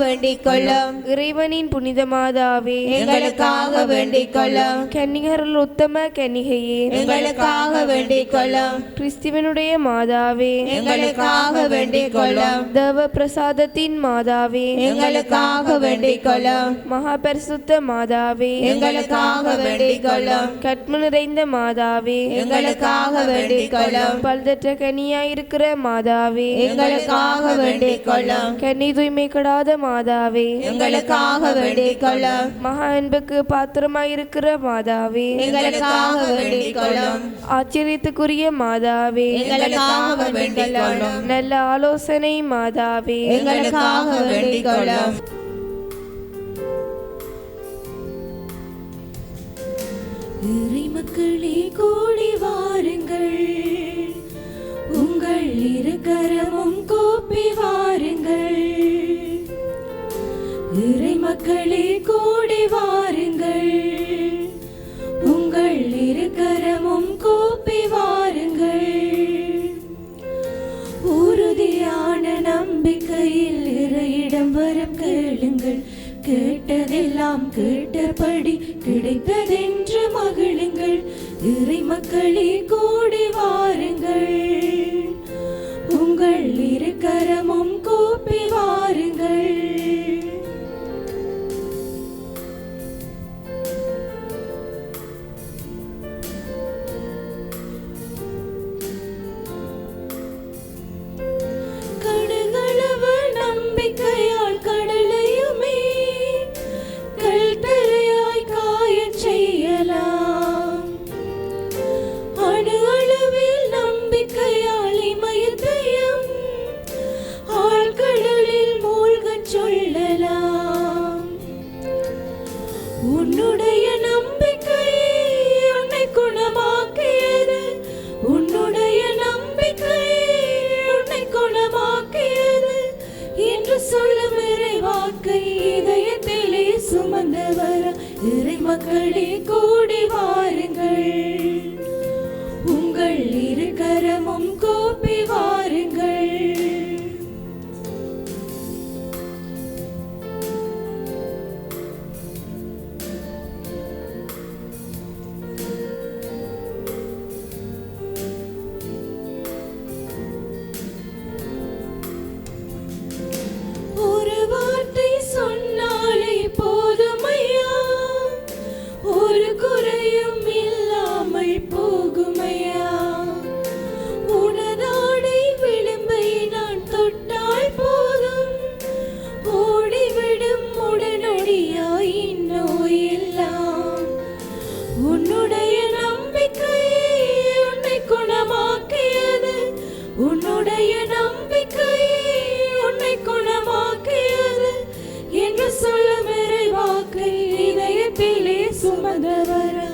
வேண்டிக் கொள்ளும். இறைவனின் புனித மாதாவே எங்களுக்காக வேண்டிக் கொள்ளும். கன்னிகருள் உத்தம கன்னிகையே எங்களுக்காக வேண்டிக் கொள்ளும். கிறிஸ்துவனுடைய மாதாவே எங்களுக்காக வேண்டிக் கொள்ளும். தேவ பிரசாதத்தின் மாதாவே எங்களுக்காக வேண்டிக் கொள்ளும். மகா பரிசுத்த மாதாவே எங்களுக்காக வேண்டிக் கொள்ளும். கற்பு நிறைந்த மாதாவே எங்களுக்காக வேண்டிக் கொள்ளும். பல்தற்ற கன்னியாயிருக்கிற மாதாவே எங்களுக்காக வேண்டிக் கொள்ளும். கன்னி தூய்மை கெடாத மாதாவே எங்களுக்காக வேண்டிக் கொள்ளும். மகா அன்புக்கு பாத்திரமாயிருக்கிற மாதாவே எங்களுக்காக வேண்டிக் கொள்ளும். ஆச்சரியத்துக்குரிய மாதாவே எங்களுக்காக வேண்டிக் கொள்ளும். நல்ல ஆலோசனை மாதாவே எங்களுக்காக வேண்டிக் கொள்ளும். இறைமக்களே கூடி வாருங்கள், உங்கள் இரு கரமும் கூப்பி வாருங்கள். இறைமக்களே கூடி வாருங்கள், உங்கள் இரு கரமும் கூப்பி வாருங்கள். உறுதியான நம்பிக்கையில் இறையிடம் வரம் கேளுங்கள். கேட்டதெல்லாம் கேட்டபடி கிடைத்ததென்று மகிழுங்கள். இறை மக்களே கூடி வாருங்கள், உங்கள் இரு கரமும் கூப்பி வாருங்கள். கடுகளவு நம்பிக்கையால் கடலையுமே கல்தரையாய் காயச் செய்யலாம். அணு அளவில் நம்பிக்கையால் இமயத்தையும் ஆழ்கடலில் மூழ்கச் சொல்லலாம். உன்னுடைய நம்பிக்கையே உன்னை குணமாக்கியது, உன்னுடைய நம்பிக்கையே உன்னை குணமாக்கியது என்று சொல்லும் இறைவாக்கை இதயத்திலே சுமந்தவர இறை மக்களே கூடி வாருங்கள், உங்கள் இரு கரமும் கூப்பி வாருங்கள். ஒரு வார்த்தை சொன்னாலே போதுமையா, ஒரு குறையும் இல்லாமல் போகுமையா. உனதாடை விளிம்பை நான் தொட்டால் போதும், ஓடிவிடும் உடனடியாய் இந்நோய் எல்லாம். உன்னுடைய நம்பிக்கையே உன்னை குணமாக்கியது, உன்னுடைய நம்பிக்கையே உன்னை குணமாக்கியது என்று சொல்லும் இறைவாக்கை இதயத்திலே சுமந்தவராய்.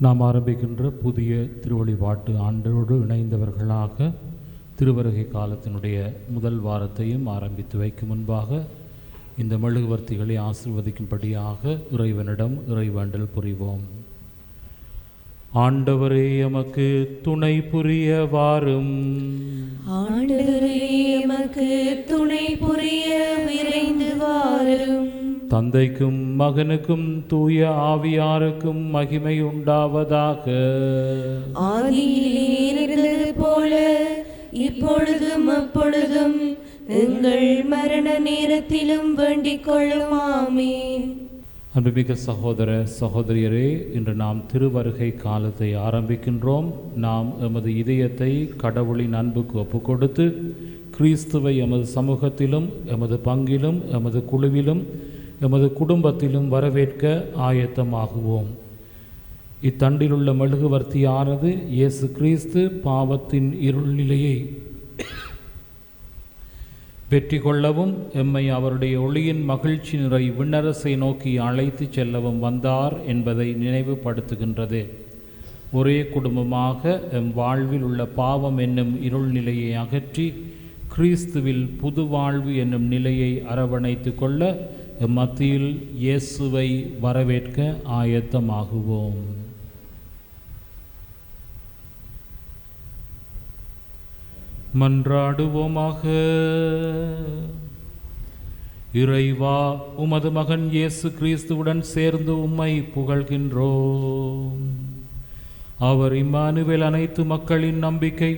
நாம் ஆரம்பிக்கின்ற புதிய திருவழிபாட்டு ஆண்டோடு இணைந்தவர்களாக திருவருகை காலத்தினுடைய முதல் வாரத்தையும் ஆரம்பித்து வைக்கும் முன்பாக இந்த மெழுகுவர்த்திகளை ஆசீர்வதிக்கும்படியாக இறைவனிடம் இறைவேண்டல் புரிவோம். ஆண்டவரே எமக்கு துணை புரிய வாரும். ஆண்டவரே எமக்கு துணை புரிய விரைந்து வாரும். தந்தைக்கும் மகனுக்கும் தூய ஆவியாருக்கும் மகிமை உண்டாவதாக. ஆதியிலே இருந்தது போல இப்பொழுதும் அப்பொழுதும் எங்கள் மரண நேரத்திலும் வேண்டிக் கொள்ளும். ஆமென். அன்புமிக்க சகோதர சகோதரியரே, இன்று நாம் திருவருகை காலத்தை ஆரம்பிக்கின்றோம். நாம் எமது இதயத்தை கடவுளின் அன்புக்கு ஒப்புக் கொடுத்து கிறிஸ்துவை எமது சமூகத்திலும் எமது பங்கிலும் எமது குழுவிலும் எமது குடும்பத்திலும் வரவேற்க ஆயத்தமாகுவோம். இத்தண்டிலுள்ள மெழுகுவர்த்தியானது இயேசு கிறிஸ்து பாவத்தின் இருள் நிலையை வெற்றி கொள்ளவும் எம்மை அவருடைய ஒளியின் மகிழ்ச்சி நிறை விண்ணரசை நோக்கி அழைத்து செல்லவும் வந்தார் என்பதை நினைவுபடுத்துகின்றது. ஒரே குடும்பமாக எம் வாழ்வில் உள்ள பாவம் என்னும் இருள் நிலையை அகற்றி கிறிஸ்துவில் புது வாழ்வு என்னும் நிலையை அரவணைத்து கொள்ள மத்தியில் இயேசுவை வரவேற்க ஆயத்தமாகுவோம். மன்றாடுவோமாக. இறைவா, உமது மகன் இயேசு கிறிஸ்துவுடன் சேர்ந்து உம்மை புகழ்கின்றோம். அவர் இம்மானுவேல் அனைத்து மக்களின் நம்பிக்கை.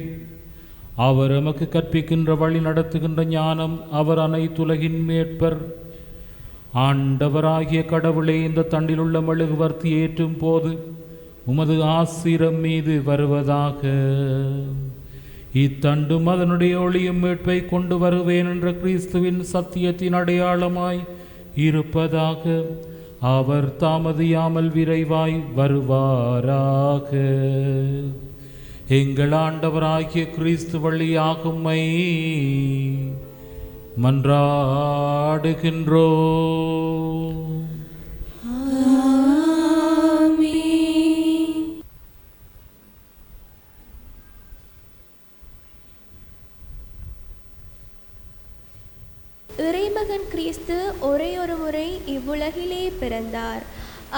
அவர் எமக்கு கற்பிக்கின்ற வழி நடத்துகின்ற ஞானம். அவர் அனைத்துலகின் மேற்பர். ஆண்டவராகிய கடவுளே, இந்த தண்டிலுள்ள மெழுகுவர்த்தி ஏற்றும் போது உமது ஆசீரம் மீது வருவதாக. இத்தண்டும் அதனுடைய ஒளியும் மீட்பை கொண்டு வருவேன் என்ற கிறிஸ்துவின் சத்தியத்தின் அடையாளமாய் இருப்பதாக. அவர் தாமதியாமல் விரைவாய் வருவாராக. எங்கள் ஆண்டவராகிய கிறிஸ்து வழியாக உம்மை மன்றாடுகின்றோம். இறைமகன் கிறிஸ்து ஒரே ஒரு முறை இவ்வுலகிலே பிறந்தார்.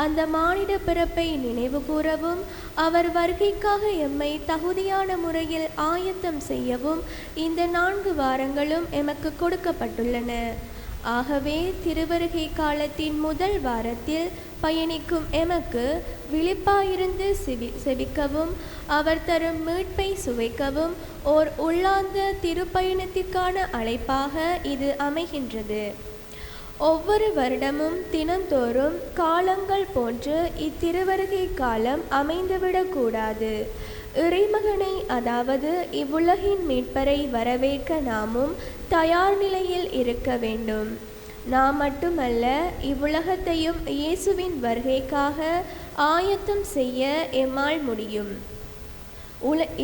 அந்த மானிட பிறப்பை நினைவு கூறவும் அவர் வருகைக்காக எம்மை தகுதியான முறையில் ஆயத்தம் செய்யவும் இந்த 4 வாரங்களும் எமக்கு கொடுக்கப்பட்டுள்ளன. ஆகவே திருவருகை காலத்தின் முதல் வாரத்தில் பயணிக்கும் எமக்கு விழிப்பாயிருந்து செபிக்கவும் அவர் தரும் மீட்பை சுவைக்கவும் ஓர் உள்ளார்ந்த திருப்பயணத்திற்கான அழைப்பாக இது அமைகின்றது. ஒவ்வொரு வருடமும் தினந்தோறும் காலங்கள் போன்று இத்திருவருகை காலம் அமைந்துவிடக்கூடாது. இறைமகனை, அதாவது இவ்வுலகின் மீட்பரை வரவேற்க நாமும் தயார் நிலையில் இருக்க வேண்டும். நாம் மட்டுமல்ல, இவ்வுலகத்தையும் இயேசுவின் வருகைக்காக ஆயத்தம் செய்ய எம்மால் முடியும்.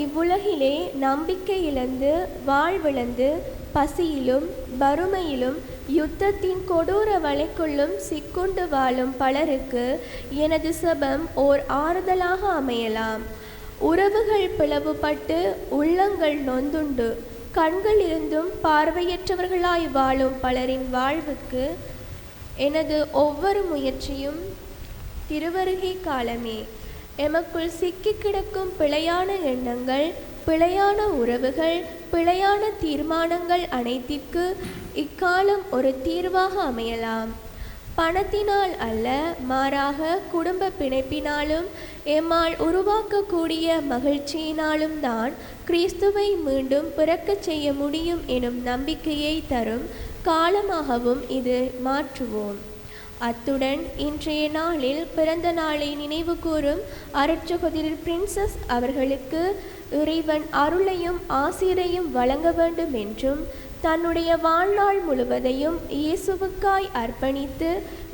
இவ்வுலகிலே நம்பிக்கை இழந்து வாழ்விழந்து பசியிலும் வறுமையிலும் யுத்தத்தின் கொடூர வலைக்குள்ளும் சிக்குண்டு வாழும் பலருக்கு எனது செபம் ஓர் ஆறுதலாக அமையலாம். உறவுகள் பிளவுபட்டு உள்ளங்கள் நொந்துண்டு கண்கள் இருந்தும் பார்வையற்றவர்களாய் வாழும் பலரின் வாழ்வுக்கு எனது ஒவ்வொரு முயற்சியும் திருவருகை காலமே. எமக்குள் சிக்கி கிடக்கும் பிழையான எண்ணங்கள், பிழையான உறவுகள், பிழையான தீர்மானங்கள் அனைத்திற்கு இக்காலம் ஒரு தீர்வாக அமையலாம். பணத்தினால் அல்ல, மாறாக குடும்ப பிணைப்பினாலும் எம்மால் உருவாக்கக்கூடிய மகிழ்ச்சியினாலும் தான் கிறிஸ்துவை மீண்டும் பிறக்கச் செய்ய முடியும் எனும் நம்பிக்கையை தரும் காலமாகவும் இது மாற்றுவோம். அத்துடன் இன்றைய நாளில் பிறந்த நாளை நினைவு கூறும் அருட்சகோதரி பிரின்சஸ் அவர்களுக்கு இறைவன் அருளையும் ஆசிரையும் வழங்க வேண்டும் என்றும், தன்னுடைய வாழ்நாள் முழுவதையும் இயேசுவுக்காய் அர்ப்பணித்து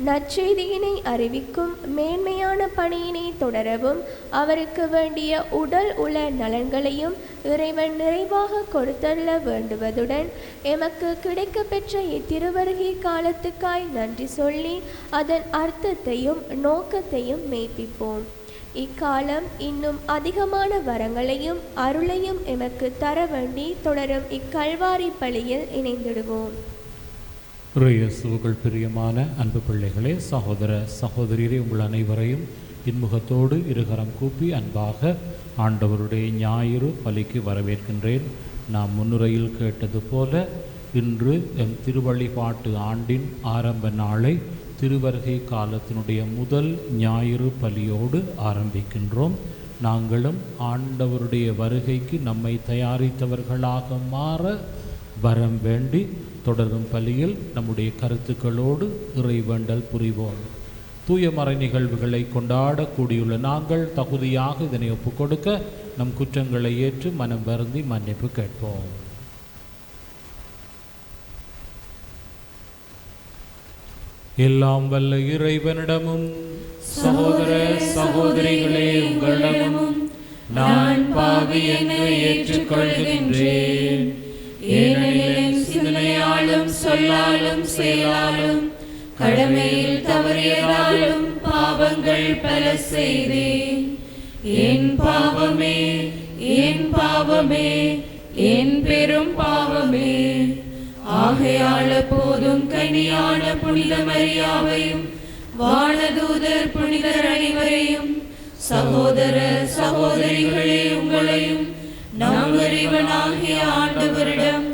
நற்செய்தியினை அறிவிக்கும் மேன்மையான பணியினை தொடரவும் அவருக்கு வேண்டிய உடல் உள நலன்களையும் இறைவன் நிறைவாக கொடுத்தள்ள வேண்டுவதுடன், எமக்கு கிடைக்கப்பெற்ற இத்திருவருகை காலத்துக்காய் நன்றி சொல்லி அதன் அர்த்தத்தையும் நோக்கத்தையும் மெய்ப்பிப்போம். இக்காலம் இன்னும் அதிகமான வரங்களையும் அருளையும் எமக்கு தர வேண்டி தொடரும் இக்கல்வாரி பலியில் இணைந்திடுவோம். இயேசுவுக்குள் பிரியமான அன்பு பிள்ளைகளே, சகோதர சகோதரியரே, உங்கள் அனைவரையும் இன்முகத்தோடு இருகரம் கூப்பி அன்பாக ஆண்டவருடைய ஞாயிறு பலிக்கு வரவேற்கின்றேன். நாம் முன்னுரையில் கேட்டது போல இன்று எம் திருவழிபாட்டு ஆண்டின் ஆரம்ப நாளை திருவருகை காலத்தினுடைய முதல் ஞாயிறு பலியோடு ஆரம்பிக்கின்றோம். நாங்களும் ஆண்டவருடைய வருகைக்கு நம்மை தயாரித்தவர்களாக மாற வரம் வேண்டி தொடரும் பலியில் நம்முடைய கருத்துக்களோடு இறைவேண்டல் புரிவோம். தூய மறை நிகழ்வுகளை கொண்டாடக்கூடியுள்ள நாங்கள் தகுதியாக இதனை ஒப்புக்கொடுக்க நம் குற்றங்களை ஏற்று மனம் வருந்தி மன்னிப்பு கேட்போம். எல்லாம் வல்ல இறைவனிடமும் சகோதர சகோதரிகளே உங்களிடமும் நான் பாவி என்று ஏற்றுக்கொள்கின்றேன். ஏனெனில் சிந்தனையாலும் சொல்லாலும் செயலாலும் கடமையில் தவறியதாலும் பாவங்கள் பல செய்தேன். என் பாவமே, என் பாவமே, என் பெரும் பாவமே. ஆகையால் போதும் கன்னியான புனித மரியாவையும் வானதூதர் புனிதர் அனைவரையும் சகோதர சகோதரிகளே உங்களையும் நம் இறைவனாகிய ஆண்டவரிடம்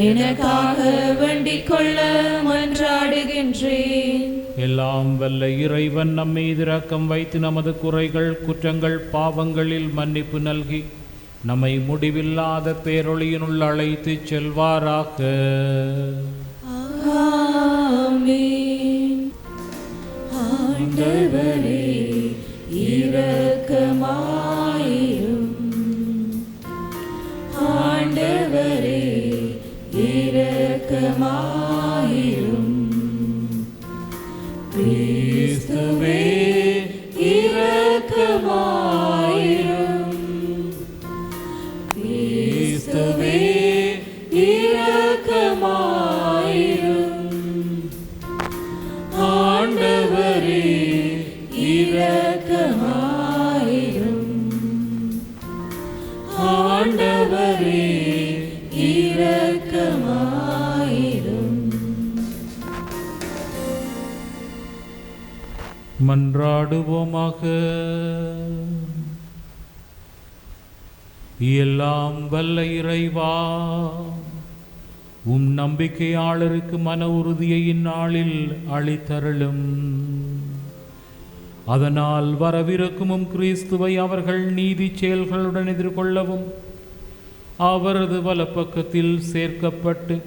எனக்காக வேண்டிக் கொள்ள மன்றாடுகின்றேன். எல்லாம் வல்ல இறைவன் நம் மீது இரக்கம் வைத்து நமது குறைகள் குற்றங்கள் பாவங்களில் மன்னிப்பு நல்கி நம்மை முடிவில்லாத பேரொளியினுள் அழைத்து செல்வாராக. ஆமென். ஆண்டவரே இரக்கமாயிரும். ஆண்டவரே இரக்கமாயிரும். கிறிஸ்துவே இரக்கமாயிரும். கிறிஸ்துவே இரக்கமாயிரும். ஆண்டவரே இரக்கமாயிரும். ஆண்டவரே இரக்கமாயிரும். மன்றாடுவோமாக. எல்லாம் வல்ல இறைவா, உம் நம்பிக்கையாளருக்கு மன உறுதியை இந்நாளில் அளித்தருளும். அதனால் வரவிருக்கும் கிறிஸ்துவை அவர்கள் நீதி செயல்களுடன் எதிர்கொள்ளவும் அவரது வலப்பக்கத்தில் சேர்க்கப்பட்டு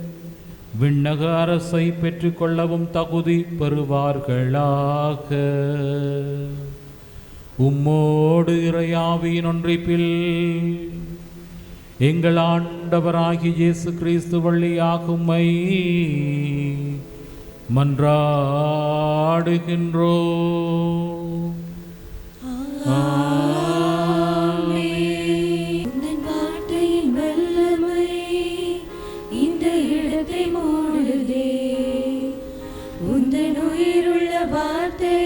விண்ணக அரசை பெற்றுக்கொள்ளவும் தகுதி பெறுவார்களாக. உம்மோடு இறையாவியின் ஒன்றிப்பில் எங்கள் ஆண்டவராகிய இயேசு கிறிஸ்து வழியாக உம்மை மன்றாடுகின்றோம். உந்தன் வார்த்தையின் வல்லமை இந்த இடத்தை மூடுதே. உந்தன் உயிருள்ள வார்த்தை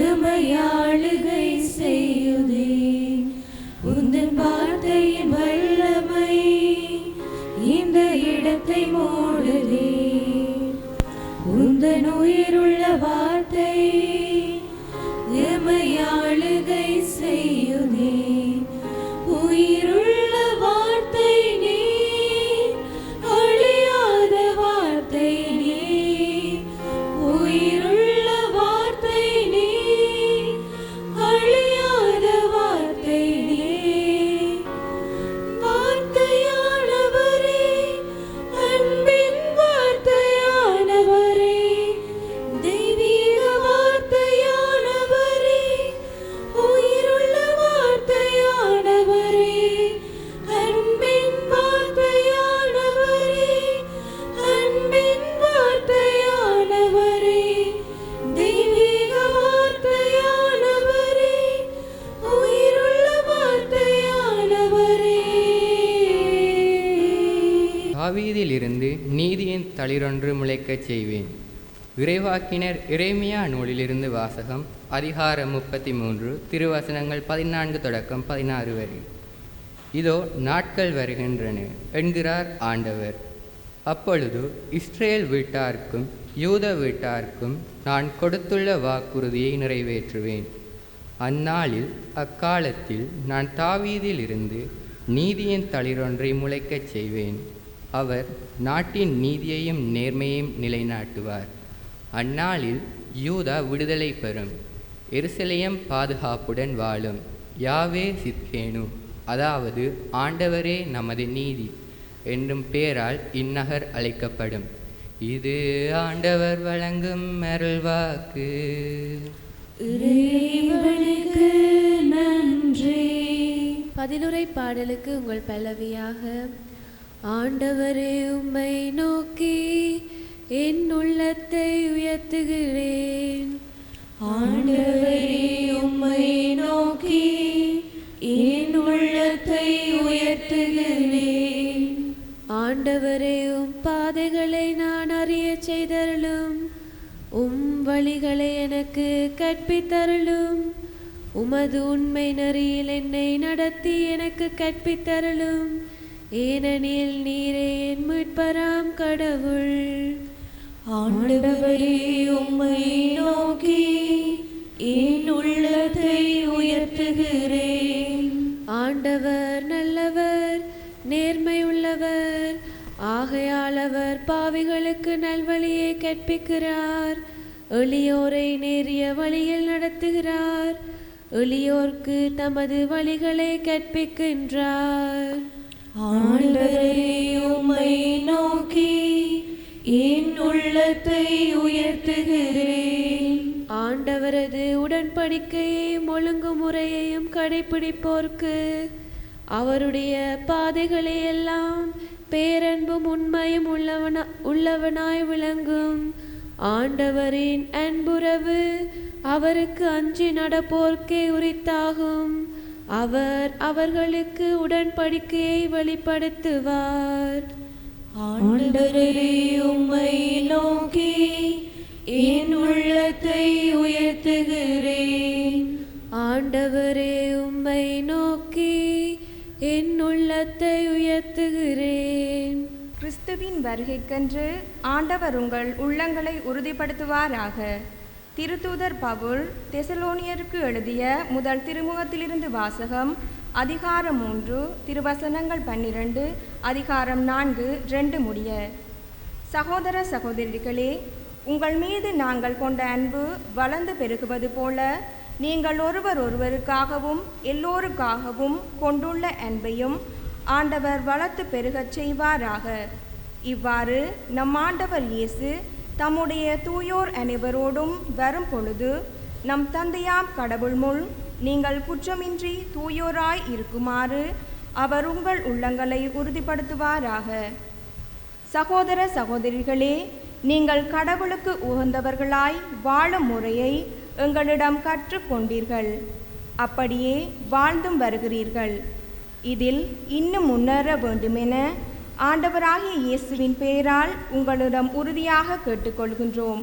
எம்மை ஆளுகை செய்யுதே. உந்தன் வார்த்தையின் வல்லமை இந்த இடத்தை மூடுதே. உந்தன் உயிருள்ள வார்த்தை எம்மை ஆளுகை செய்யுதே. உயிருள்ள வார்த்தை நீ, அழியாத வார்த்தை நீ. உயிருள்ள வார்த்தை நீ, அழியாத வார்த்தை நீ. வார்த்தையானவரே, அன்பின் வார்த்தையானவரே, தெய்வீக வார்த்தையானவரே, உயிருள்ள வார்த்தையானவரே, அன்பின் வார்த்தையானவரே, அன்பின் வார்த்தையானவரே, தெய்வீக வார்த்தையானவரே, உயிருள்ள வார்த்தையானவரே. தாவீதிலிருந்து நீதியின் தளிரொன்று முளைக்கச் செய்வேன். இறைவாக்கினர் எரேமியா நூலிலிருந்து வாசகம். அதிகாரம் 33 திருவசனங்கள் 14 தொடக்கம் 16 வரை. இதோ நாட்கள் வருகின்றன என்கிறார் ஆண்டவர். அப்பொழுது இஸ்ரேல் வீட்டார்க்கும் யூத வீட்டார்க்கும் நான் கொடுத்துள்ள வாக்குறுதியை நிறைவேற்றுவேன். அந்நாளில் அக்காலத்தில் நான் தாவீதிலிருந்து நீதியின் தளிரொன்றை முளைக்கச் செய்வேன். அவர் நாட்டின் நீதியையும் நேர்மையையும் நிலைநாட்டுவார். அந்நாளில் யூதா விடுதலை பெறும், எருசலேம் பாதுகாப்புடன் வாழும். யாவே சித்கேனு, அதாவது ஆண்டவரே நமது நீதி என்னும் பெயரால் இந்நகர் அழைக்கப்படும். இது ஆண்டவர் வழங்கும் அருள்வாக்கு. இறைவனுக்கு நன்றி. பதிலுரை பாடலுக்கு உங்கள் பல்லவியாக. ஆண்டவரே உம்மை நோக்கி என் உள்ளத்தை உயர்த்துகிறேன். ஆண்டவரே உம்மை நோக்கி என் உள்ளத்தை உயர்த்துகிறேன். ஆண்டவரே உம் பாதைகளை நான் அறிய செய்தருளும். உம் வழிகளை எனக்கு கற்பித்தருளும். உமது உண்மை நெறியில் என்னை நடத்தி எனக்கு கற்பித்தருளும். ஏனெனில் நீரே என் மீட்பராம் கடவுள். ஆண்டவரே உம்மை நோக்கி என் உள்ளத்தை உயர்த்துகிறேன். ஆண்டவர் நல்லவர், நேர்மை உள்ளவர். ஆகையால் அவர் பாவிகளுக்கு நல்வழியை கற்பிக்கிறார், எளியோரை நேரிய வழியில் நடத்துகிறார், எளியோர்க்கு தமது வழிகளை கற்பிக்கின்றார். ஆண்டவரே உம்மை நோக்கி என் உள்ளத்தை உயர்த்துகிறேன். ஆண்டவரது உடன்படிக்கையையும் ஒழுங்குமுறையையும் கடைபிடிப்போர்க்கு அவருடைய பாதைகளை எல்லாம் பேரன்பும் உண்மையும் உள்ளவனாய் விளங்கும். ஆண்டவரின் அன்புறவு அவருக்கு அஞ்சி நடப்போர்க்கே உரித்தாகும். அவர் அவர்களுக்கு உடன்படிக்கையை வெளிப்படுத்துவார். ஆண்டவரே உம்மை நோக்கி என் உள்ளத்தை உயர்த்துகிறேன். ஆண்டவரே உம்மை நோக்கி என் உள்ளத்தை உயர்த்துகிறேன். கிறிஸ்துவின் வருகைக்கென்று ஆண்டவர் உங்கள் உள்ளங்களை உறுதிப்படுத்துவாராக. திருத்தூதர் பவுல் தெசலோனியருக்கு எழுதிய முதல் திருமுகத்திலிருந்து வாசகம். அதிகாரம் 3 திருவசனங்கள் 12 அதிகாரம் 4 முடிய. சகோதர சகோதரிகளே, உங்கள் மீது நாங்கள் கொண்ட அன்பு வளர்ந்து பெருகுவது போல நீங்கள் ஒருவர் ஒருவருக்காகவும் எல்லோருக்காகவும் கொண்டுள்ள அன்பையும் ஆண்டவர் வளர்த்து பெருகச் செய்வாராக. இவ்வாறு நம் ஆண்டவர் இயேசு தம்முடைய தூயோர் அனைவரோடும் வரும் பொழுது நம் தந்தையாம் கடவுள் முன் நீங்கள் குற்றமின்றி தூயோராய் இருக்குமாறு அவர் உங்கள் உள்ளங்களை உறுதிப்படுத்துவாராக. சகோதர சகோதரிகளே, நீங்கள் கடவுளுக்கு உகந்தவர்களாய் வாழும் முறையை எங்களிடம் கற்றுக்கொண்டீர்கள், அப்படியே வாழ்ந்தும் வருகிறீர்கள். இதில் இன்னும் முன்னேற வேண்டுமென ஆண்டவராகிய இயேசுவின் பெயரால் உங்களிடம் உறுதியாக கேட்டுக்கொள்கின்றோம்.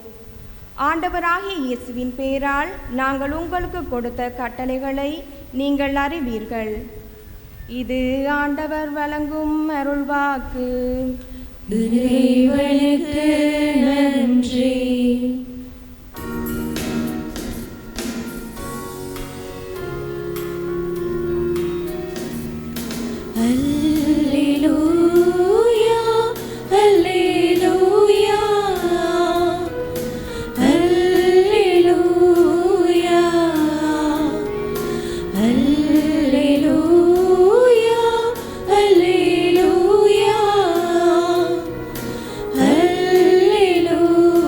ஆண்டவராகிய இயேசுவின் பெயரால் நாங்கள் உங்களுக்கு கொடுத்த கட்டளைகளை நீங்கள் அறிவீர்கள். இது ஆண்டவர் வழங்கும் அருள்வாக்கு. இறைவனுக்கு நன்றி. அல்லேலூயா அல்லேலூயா அல்லேலூயா அல்லேலூயா அல்லேலூயா அல்லேலூயா.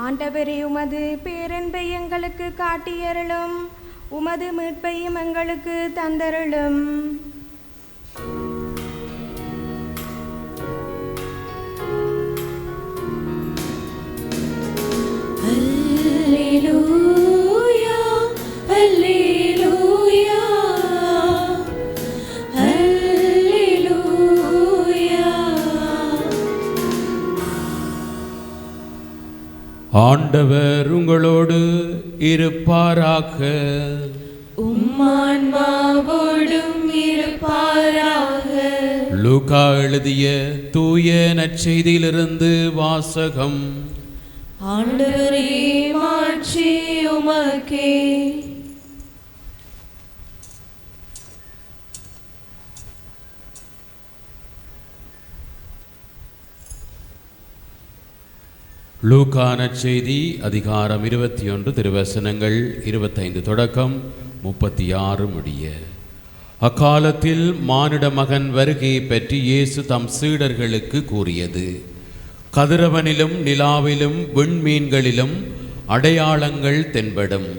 ஆண்டவரே, உமது பேரன்பை எங்களுக்கு காட்டியருளும், உமது மீட்பையும் எங்களுக்கு தந்தருளும். அல்லேலூயா அல்லேலூயா அல்லேலூயா. ஆண்டவர் உங்களோடு இருப்பாராக. உம்மான்மாவோடும் இருப்பாராக. லூக்கா எழுதிய தூய நற்செய்தியிலிருந்து வாசகம். ஆண்டவரே, மாட்சி உமக்கே. லூக்கா நற்செய்தி அதிகாரம் 21 திருவசனங்கள் 25 தொடக்கம் 36 முடிய. அக்காலத்தில் மானிட மகன் வருகையை பற்றி இயேசு தம் சீடர்களுக்கு கூறியது. கதிரவனிலும் நிலாவிலும் விண்மீன்களிலும் அடையாளங்கள் தென்படும்.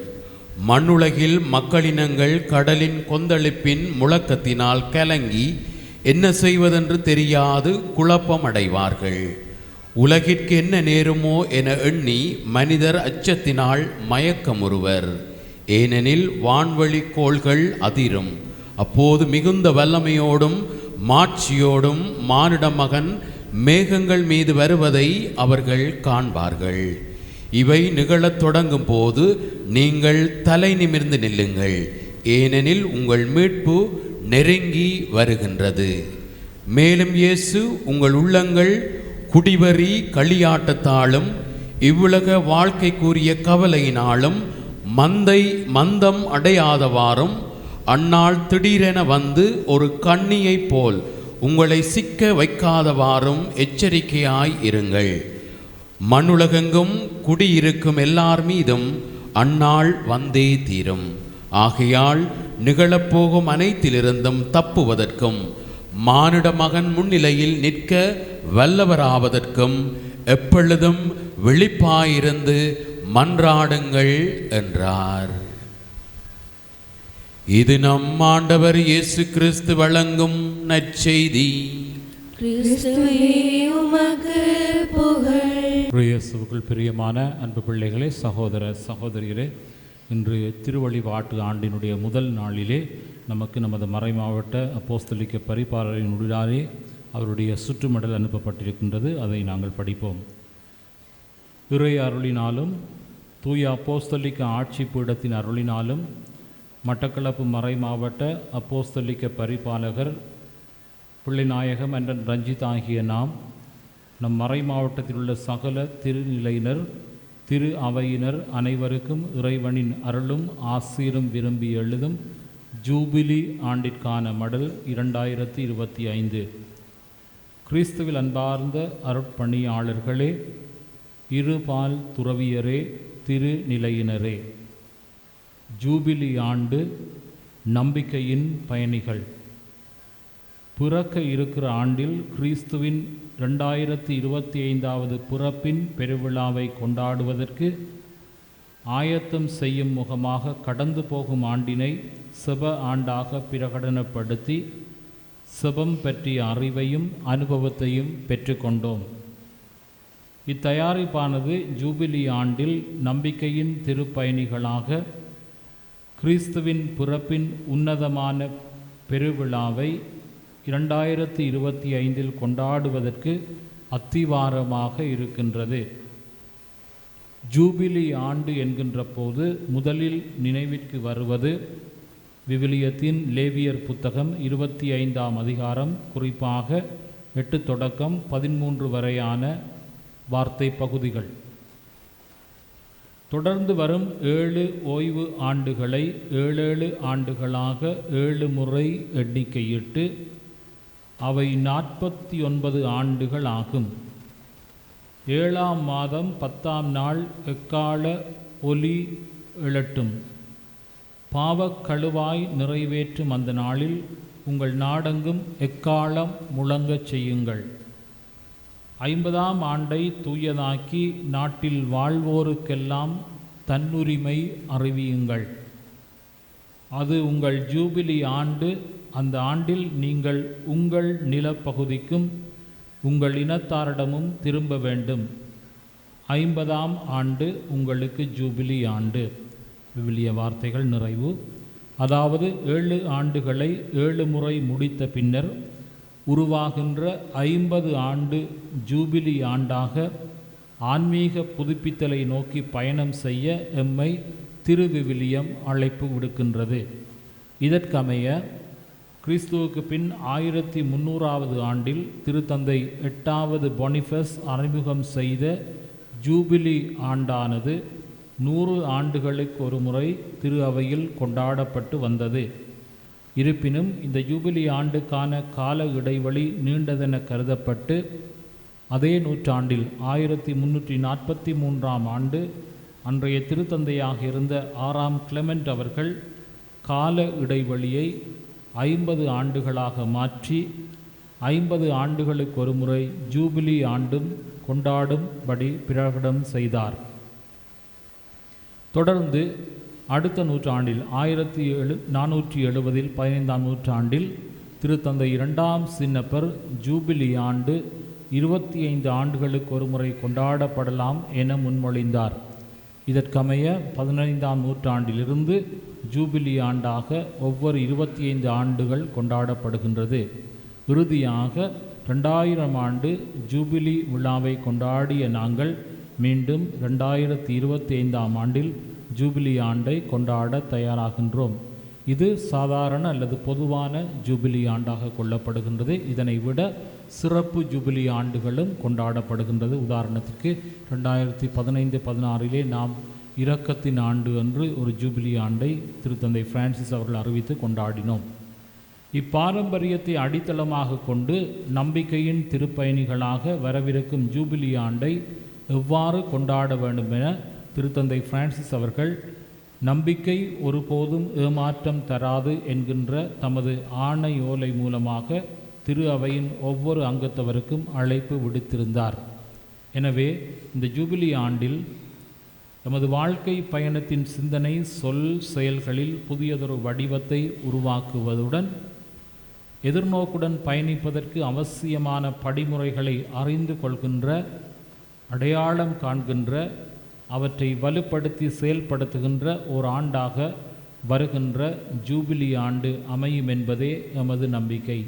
மண்ணுலகில் மக்களினங்கள் கடலின் கொந்தளிப்பின் முழக்கத்தினால் கலங்கி என்ன செய்வதென்று தெரியாது குழப்பம் அடைவார்கள். உலகிற்கு என்ன நேருமோ என எண்ணி மனிதர் அச்சத்தினால் மயக்கமுறுவர். ஏனெனில் வான்வழி கோள்கள் அதிரும். அப்போது மிகுந்த வல்லமையோடும் மாட்சியோடும் மானிட மகன் மேகங்கள் மீது வருவதை அவர்கள் காண்பார்கள். இவை நிகழத் தொடங்கும் போது நீங்கள் தலை நிமிர்ந்து நில்லுங்கள், ஏனெனில் உங்கள் மீட்பு நெருங்கி வருகின்றது. மேலும் இயேசு உங்கள் உள்ளங்கள் குடிவரி களியாட்டத்தாலும் இவ்வுலக வாழ்க்கைக்குரிய கவலையினாலும் மந்தம் அடையாதவாறும் அந்நாள் திடீரென வந்து ஒரு கண்ணியைப் போல் உங்களை சிக்க வைக்காதவாறும் எச்சரிக்கையாய் இருங்கள். மண்ணுலகெங்கும் குடியிருக்கும் எல்லார் மீதும் அந்நாள் வந்தே தீரும். ஆகையால் நிகழப்போகும் அனைத்திலிருந்தும் தப்புவதற்கும் மானிட மகன் முன்னிலையில் நிற்க வல்லவராவதற்கும் எப்பொழுதும் விழிப்பாயிருந்து மன்றாடுங்கள் என்றார். இது நம் ஆண்டவர் இயேசு கிறிஸ்து வழங்கும் நற்செய்தி. இயேசுவுக்குள் பிரியமான அன்பு பிள்ளைகளே, சகோதர சகோதரிகளே, இன்று திருவழிபாட்டு ஆண்டினுடைய முதல் நாளிலே நமக்கு நமது மறைமாவட்ட அப்போஸ்தலிக்க பரிபாலரினுடைய அவருடைய சுற்றுமடல் அனுப்பப்பட்டிருக்கின்றது. அதை நாங்கள் படிப்போம். இறை அருளினாலும் தூய அப்போஸ்தலிக்க ஆட்சி பீடத்தின் அருளினாலும் மட்டக்களப்பு மறை மாவட்ட அப்போஸ்தலிக்க பரிபாலகர் பிள்ளைநாயகம் என்ற ரஞ்சித் ஆகிய நாம் நம் மறை மாவட்டத்தில் உள்ள சகல திருநிலையினர் திரு அவையினர் அனைவருக்கும் இறைவனின் அருளும் ஆசீரும் விரும்பி எழுதும் ஜூபிலி ஆண்டிற்கான மடல் 2025. கிறிஸ்துவில் அன்பார்ந்த அருட்பணியாளர்களே, இருபால் துறவியரே, திருநிலையினரே, ஜூபிலி ஆண்டு நம்பிக்கையின் பயணிகள். பிறக்க இருக்கிற ஆண்டில் கிறிஸ்துவின் 2025வது பிறப்பின் பெருவிழாவை கொண்டாடுவதற்கு ஆயத்தம் செய்யும் முகமாக கடந்து போகும் ஆண்டினை செப ஆண்டாக பிரகடனப்படுத்தி செபம் பற்றிய அறிவையும் அனுபவத்தையும் பெற்றுக்கொண்டோம். இத்தயாரிப்பானது ஜூபிலி ஆண்டில் நம்பிக்கையின் திருப்பயணிகளாக கிறிஸ்துவின் பிறப்பின் உன்னதமான பெருவிழாவை 2025 கொண்டாடுவதற்கு அத்திவாரமாக இருக்கின்றது. ஜூபிலி ஆண்டு என்கின்ற போது முதலில் நினைவிற்கு வருவது விவிலியத்தின் லேவியர் புத்தகம் 25ஆம் அதிகாரம், குறிப்பாக 8 தொடக்கம் 13 வரையான வார்த்தை பகுதிகள். தொடர்ந்து வரும் 7 ஓய்வு ஆண்டுகளை 7 ஆண்டுகளாக 7 முறை எண்ணிக்கையிட்டு அவை 49 ஆண்டுகள் ஆகும். 7ஆம் மாதம் 10ஆம் நாள் எக்கால ஒலி எழட்டும். பாவக்கழுவாய் நிறைவேற்றும் அந்த நாளில் உங்கள் நாடெங்கும் எக்காலம் முழங்கச் செய்யுங்கள். 50ஆம் ஆண்டை தூயதாக்கி நாட்டில் வாழ்வோருக்கெல்லாம் தன்னுரிமை அறிவியுங்கள். அது உங்கள் ஜூபிலி ஆண்டு. அந்த ஆண்டில் நீங்கள் உங்கள் நிலப்பகுதிக்கும் உங்கள் இனத்தாரிடமும் திரும்ப வேண்டும். 50ஆம் ஆண்டு உங்களுக்கு ஜூபிலி ஆண்டு. விவிலிய வார்த்தைகள் நிறைவு. அதாவது 7 ஆண்டுகளை 7 முறை முடித்த பின்னர் உருவாகின்ற 50 ஆண்டு ஜூபிலி ஆண்டாக ஆன்மீக புதுப்பித்தலை நோக்கி பயணம் செய்ய எம்மை திருவிவிலியம் அழைப்பு விடுக்கின்றது. இதற்கமைய கிறிஸ்துவுக்கு பின் 1300வது ஆண்டில் திருத்தந்தை 8வது பொனிஃபஸ் அறிமுகம் செய்த ஜூபிலி ஆண்டானது 100 ஆண்டுகளுக்கு ஒரு முறை திரு அவையில் கொண்டாடப்பட்டு வந்தது. இருப்பினும் இந்த ஜூபிலி ஆண்டுக்கான கால இடைவெளி நீண்டதென கருதப்பட்டு அதே நூற்றாண்டில் 1343ஆம் ஆண்டு அன்றைய திருத்தந்தையாக இருந்த 6ஆம் கிளெமெண்ட் அவர்கள் கால இடைவெளியை 50 ஆண்டுகளாக மாற்றி 50 ஆண்டுகளுக்கு ஒரு முறை ஜூபிலி ஆண்டும் கொண்டாடும்படி பிரகடனம் செய்தார். தொடர்ந்து அடுத்த நூற்றாண்டில் 1470 15ஆம் நூற்றாண்டில் திருத்தந்தை 2ஆம் சின்னப்பர் ஜூபிலி ஆண்டு 25 ஆண்டுகளுக்கு ஒரு முறை கொண்டாடப்படலாம் என முன்மொழிந்தார். இதற்கமைய 15ஆம் நூற்றாண்டிலிருந்து ஜூபிலி ஆண்டாக ஒவ்வொரு 25 ஆண்டுகள் கொண்டாடப்படுகின்றது. இறுதியாக 2000 ஆண்டு ஜூபிலி விழாவை கொண்டாடிய நாங்கள் மீண்டும் 2025ஆம் ஆண்டில் ஜூபிலி ஆண்டை கொண்டாட தயாராகின்றோம். இது சாதாரண அல்லது பொதுவான ஜூபிலி ஆண்டாக கொள்ளப்படுகின்றது. இதனை விட சிறப்பு ஜூபிலி ஆண்டுகளும் கொண்டாடப்படுகின்றது. உதாரணத்திற்கு 2015-16 நாம் இரக்கத்தின் ஆண்டு என்று ஒரு ஜூபிலி ஆண்டை திருத்தந்தை பிரான்சிஸ் அவர்கள் அறிவித்து கொண்டாடினோம். இப்பாரம்பரியத்தை அடித்தளமாக கொண்டு நம்பிக்கையின் திருப்பயணிகளாக வரவிருக்கும் ஜூபிலி ஆண்டை எவ்வாறு கொண்டாட வேண்டும் என திருத்தந்தை பிரான்சிஸ் அவர்கள் நம்பிக்கை ஒருபோதும் ஏமாற்றம் தராது என்கின்ற தமது ஆணையோலை மூலமாக திரு அவையின் ஒவ்வொரு அங்கத்தவருக்கும் அழைப்பு விடுத்திருந்தார். எனவே இந்த ஜூபிலி ஆண்டில் நமது வாழ்க்கை பயணத்தின் சிந்தனை, சொல், செயல்களில் புதியதொரு வடிவத்தை உருவாக்குவதுடன் எதிர்நோக்குடன் பயணிப்பதற்கு அவசியமான படிமுறைகளை அறிந்து கொள்கின்ற, அடையாளம் காண்கின்ற, அவற்றை வலுப்படுத்தி செயல்படுத்துகின்ற ஓர் ஆண்டாக வருகின்ற ஜூபிலி ஆண்டு அமையும் என்பதே எமது நம்பிக்கை.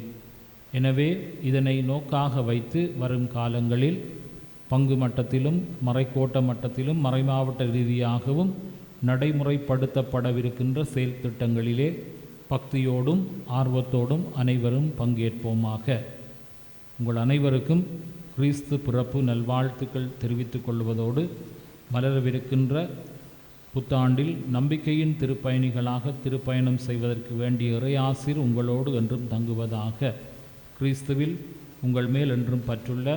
எனவே இதனை நோக்காக வைத்து வரும் காலங்களில் பங்கு மட்டத்திலும் மறைக்கோட்ட மட்டத்திலும் மறைமாவட்ட ரீதியாகவும் நடைமுறைப்படுத்தப்படவிருக்கின்ற செயல் திட்டங்களிலே பக்தியோடும் ஆர்வத்தோடும் அனைவரும் பங்கேற்போமாக. உங்கள் அனைவருக்கும் கிறிஸ்து பிறப்பு நல்வாழ்த்துக்கள் தெரிவித்துக் கொள்வதோடு மலரவிருக்கின்ற புத்தாண்டில் நம்பிக்கையின் திருப்பயணிகளாக திருப்பயணம் செய்வதற்கு வேண்டிய இறையாசிர் உங்களோடு என்றும் தங்குவதாக. கிறிஸ்துவில் உங்கள் மேல் என்றும் பற்றுள்ள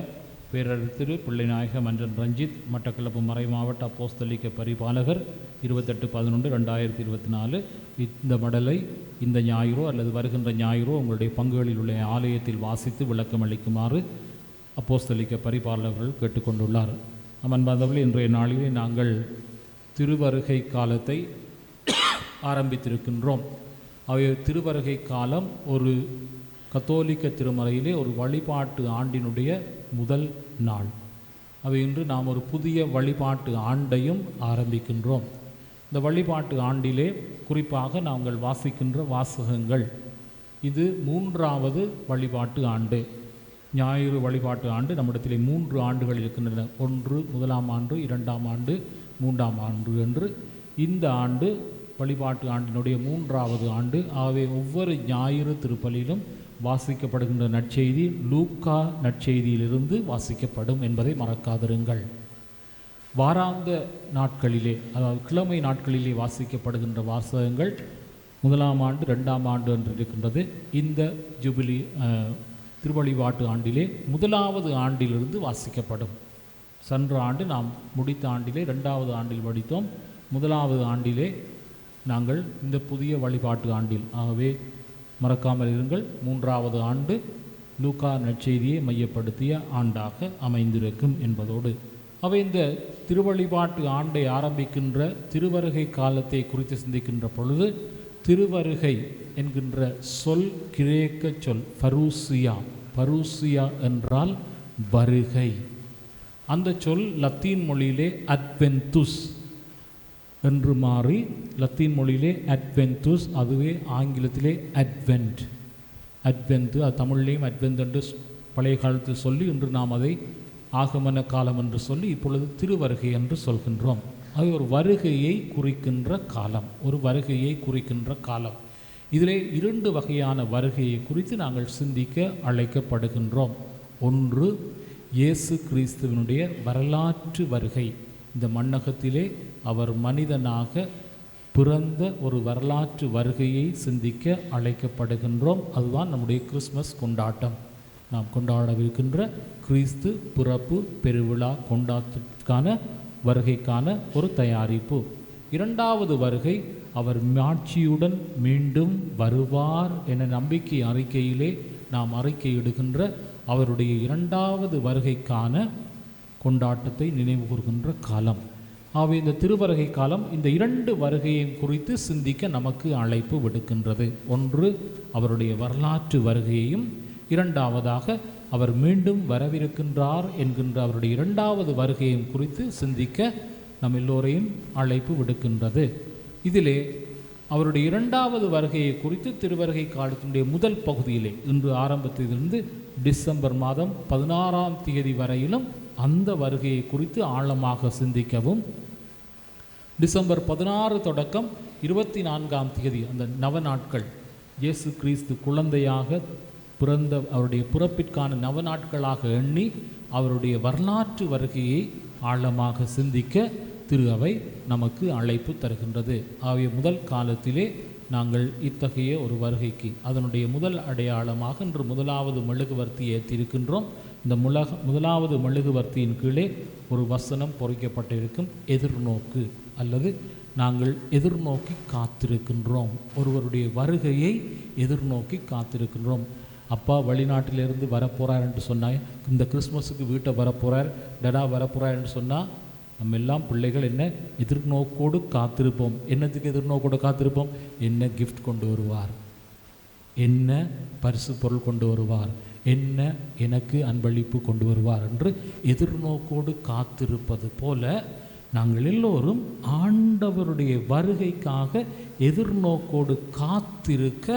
பேரறிஞர் பிள்ளைநாயக மன்றன் ரஞ்சித், மட்டக்களப்பு மறைமாவட்ட அப்போஸ்தலிக்க பரிபாலகர், 28/11/2024. இந்த மடலை இந்த ஞாயிறோ அல்லது வருகின்ற ஞாயிறோ உங்களுடைய பங்குகளில் உள்ள ஆலயத்தில் வாசித்து விளக்கம் அளிக்குமாறு அப்போஸ்தலிக்க பரிபாலகர்கள் கேட்டுக்கொண்டுள்ளார். அன்பார்ந்தவர்களே, இன்றைய நாளிலே நாங்கள் திருவருகை காலத்தை ஆரம்பித்திருக்கின்றோம். அவை திருவருகை காலம் ஒரு கத்தோலிக்க திருமறையிலே ஒரு வழிபாட்டு ஆண்டினுடைய முதல் நாள். அவை இன்று நாம் ஒரு புதிய வழிபாட்டு ஆண்டையும் ஆரம்பிக்கின்றோம். இந்த வழிபாட்டு ஆண்டிலே குறிப்பாக நாங்கள் வாசிக்கின்ற வாசகங்கள், இது 3வது வழிபாட்டு ஆண்டு. ஞாயிறு வழிபாட்டு ஆண்டு நம்மிடத்திலே 3 ஆண்டுகள் இருக்கின்றன. 1 முதலாம் ஆண்டு, 2ஆம் ஆண்டு, 3ஆம் ஆண்டு என்று. இந்த ஆண்டு வழிபாட்டு ஆண்டினுடைய 3வது ஆண்டு. ஆகவே ஒவ்வொரு ஞாயிறு திருப்பலியிலும் வாசிக்கப்படுகின்ற நற்செய்தி லூக்கா நற்செய்தியிலிருந்து வாசிக்கப்படும் என்பதை மறக்காதிருங்கள். வாராந்த நாட்களிலே, அதாவது கிழமை நாட்களிலே வாசிக்கப்படுகின்ற வாசகங்கள் 1ஆம் ஆண்டு, 2ஆம் ஆண்டு என்று இருக்கின்றது. இந்த ஜூபிலி திருவழிபாட்டு ஆண்டிலே 1வது ஆண்டிலிருந்து வாசிக்கப்படும். சென்ற ஆண்டு நாம் முடித்த ஆண்டிலே 2வது ஆண்டில் படித்தோம். 1வது ஆண்டிலே நாங்கள் இந்த புதிய வழிபாட்டு ஆண்டில். ஆகவே மறக்காமல் இருங்கள், 3வது ஆண்டு லூக்கா நற்செய்தியை மையப்படுத்திய ஆண்டாக அமைந்திருக்கும் என்பதோடு, அவை இந்த திருவழிபாட்டு ஆண்டை ஆரம்பிக்கின்ற திருவருகை காலத்தை குறித்து சிந்திக்கின்ற பொழுது, திருவருகை என்கின்ற சொல் கிரேக்க சொல் பரூசியா. பரூசியா என்றால் வருகை. அந்த சொல் லத்தீன் மொழியிலே அட்வென்துஸ் என்று மாறி லத்தீன் மொழியிலே அட்வென்துஸ், அதுவே ஆங்கிலத்திலே அட்வென்ட். அட்வென்த்து, அது தமிழ்லேயும் அட்வென்ட் என்று பழைய காலத்தில் சொல்லி இன்று நாம் அதை ஆகமன காலம் என்று சொல்லி இப்பொழுது திருவருகை என்று சொல்கின்றோம். அது ஒரு வருகையை குறிக்கின்ற காலம், ஒரு வருகையை குறிக்கின்ற காலம். இதிலே 2 வகையான வருகையை குறித்து நாங்கள் சிந்திக்க அழைக்கப்படுகின்றோம். ஒன்று, இயேசு கிறிஸ்துவினுடைய வரலாற்று வருகை. இந்த மண்ணகத்திலே அவர் மனிதனாக பிறந்த ஒரு வரலாற்று வருகையை சிந்திக்க அழைக்கப்படுகின்றோம். அதுதான் நம்முடைய கிறிஸ்மஸ் கொண்டாட்டம். நாம் கொண்டாடவிருக்கின்ற கிறிஸ்து பிறப்பு பெருவிழா கொண்டாட்டத்திற்கான வருகைக்கான ஒரு தயாரிப்பு. 2வது வருகை, அவர் மாட்சியுடன் மீண்டும் வருவார் என நம்பிக்கை அறிக்கையிலே நாம் அறிக்கையிடுகின்ற அவருடைய 2வது வருகைக்கான கொண்டாட்டத்தை நினைவு கூர்கின்ற காலம். ஆகவே இந்த திருவருகை காலம் இந்த 2 வருகையையும் குறித்து சிந்திக்க நமக்கு அழைப்பு விடுக்கின்றது. ஒன்று, அவருடைய வரலாற்று வருகையையும், 2வதாக அவர் மீண்டும் வரவிருக்கின்றார் என்கின்ற அவருடைய 2வது வருகையையும் குறித்து சிந்திக்க நம் எல்லோரையும் அழைப்பு விடுக்கின்றது. இதிலே அவருடைய 2வது வருகையை குறித்து திருவருகை காலத்தினுடைய முதல் பகுதியிலே இன்று ஆரம்பத்திலிருந்து டிசம்பர் மாதம் 16ஆம் தேதி வரையிலும் அந்த வருகையை குறித்து ஆழமாக சிந்திக்கவும், டிசம்பர் 16 தொடக்கம் 24ஆம் தேதி அந்த நவநாட்கள் இயேசு கிறிஸ்து குழந்தையாக பிறந்த அவருடைய பிறப்பிற்கான நவநாட்களாக எண்ணி அவருடைய வரலாற்று வருகையை ஆழமாக சிந்திக்க திரு அவை நமக்கு அழைப்பு தருகின்றது. ஆகிய முதல் காலத்திலே நாங்கள் இத்தகைய ஒரு வருகைக்கு அதனுடைய முதல் அடையாளமாக இன்று முதலாவது மெழுகுவர்த்தி ஏற்றிருக்கின்றோம். இந்த முதலாவது மெழுகுவர்த்தியின் கீழே ஒரு வசனம் பொறிக்கப்பட்டிருக்கும், எதிர்நோக்கு அல்லது நாங்கள் எதிர்நோக்கி காத்திருக்கின்றோம். ஒருவருடைய வருகையை எதிர்நோக்கி காத்திருக்கின்றோம். அப்பா வெளிநாட்டிலிருந்து வரப்போகிறார் என்று சொன்னாய், இந்த கிறிஸ்மஸுக்கு வீட்டை வரப்போகிறார், டடா வரப்போகிறார் என்று சொன்னால் நம்ம எல்லாம் பிள்ளைகள் என்ன எதிர்நோக்கோடு காத்திருப்போம். என்னத்துக்கு எதிர்நோக்கோடு காத்திருப்போம்? என்ன கிஃப்ட் கொண்டு வருவார், என்ன பரிசு பொருள் கொண்டு வருவார், என்ன எனக்கு அன்பளிப்பு கொண்டு வருவார் என்று எதிர்நோக்கோடு காத்திருப்பது போல நாங்கள் எல்லோரும் ஆண்டவருடைய வருகைக்காக எதிர்நோக்கோடு காத்திருக்க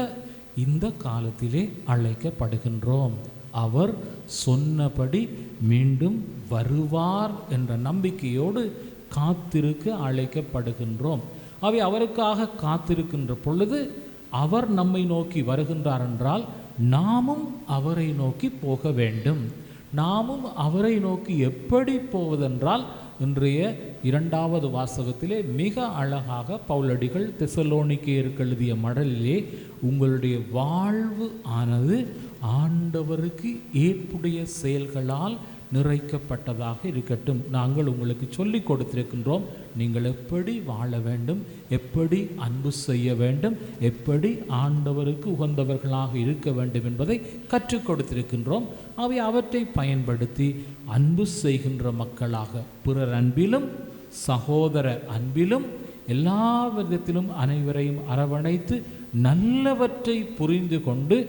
இந்த காலத்திலே அழைக்கப்படுகின்றோம். அவர் சொன்னபடி மீண்டும் வருவார் என்ற நம்பிக்கையோடு காத்திருக்க அழைக்கப்படுகின்றோம். அவை அவருக்காக காத்திருக்கின்ற பொழுது அவர் நம்மை நோக்கி வருகின்றார் என்றால் நாமும் அவரை நோக்கி போக வேண்டும். நாமும் அவரை நோக்கி எப்படி போவதென்றால் இன்றைய 2வது வாசகத்திலே மிக அழகாக பவுலடிகள் தெசலோனிக்கேயருக்கு எழுதிய மடலிலே உங்களுடைய வாழ்வு ஆனது ஆண்டவருக்கு ஏற்புடைய செயல்களால் நிறைக்கப்பட்டதாக இருக்கட்டும். நாங்கள் உங்களுக்கு சொல்லிக் கொடுத்திருக்கின்றோம், நீங்கள் எப்படி வாழ வேண்டும், எப்படி அன்பு செய்ய வேண்டும், எப்படி ஆண்டவருக்கு உகந்தவர்களாக இருக்க வேண்டும் என்பதை கற்றுக் கொடுத்திருக்கின்றோம். அவை அவற்றை பயன்படுத்தி அன்பு செய்கின்ற மக்களாக பிறர் அன்பிலும் சகோதர அன்பிலும் எல்லா விதத்திலும் அனைவரையும் அரவணைத்து நல்லவற்றை புரிந்து கொண்டு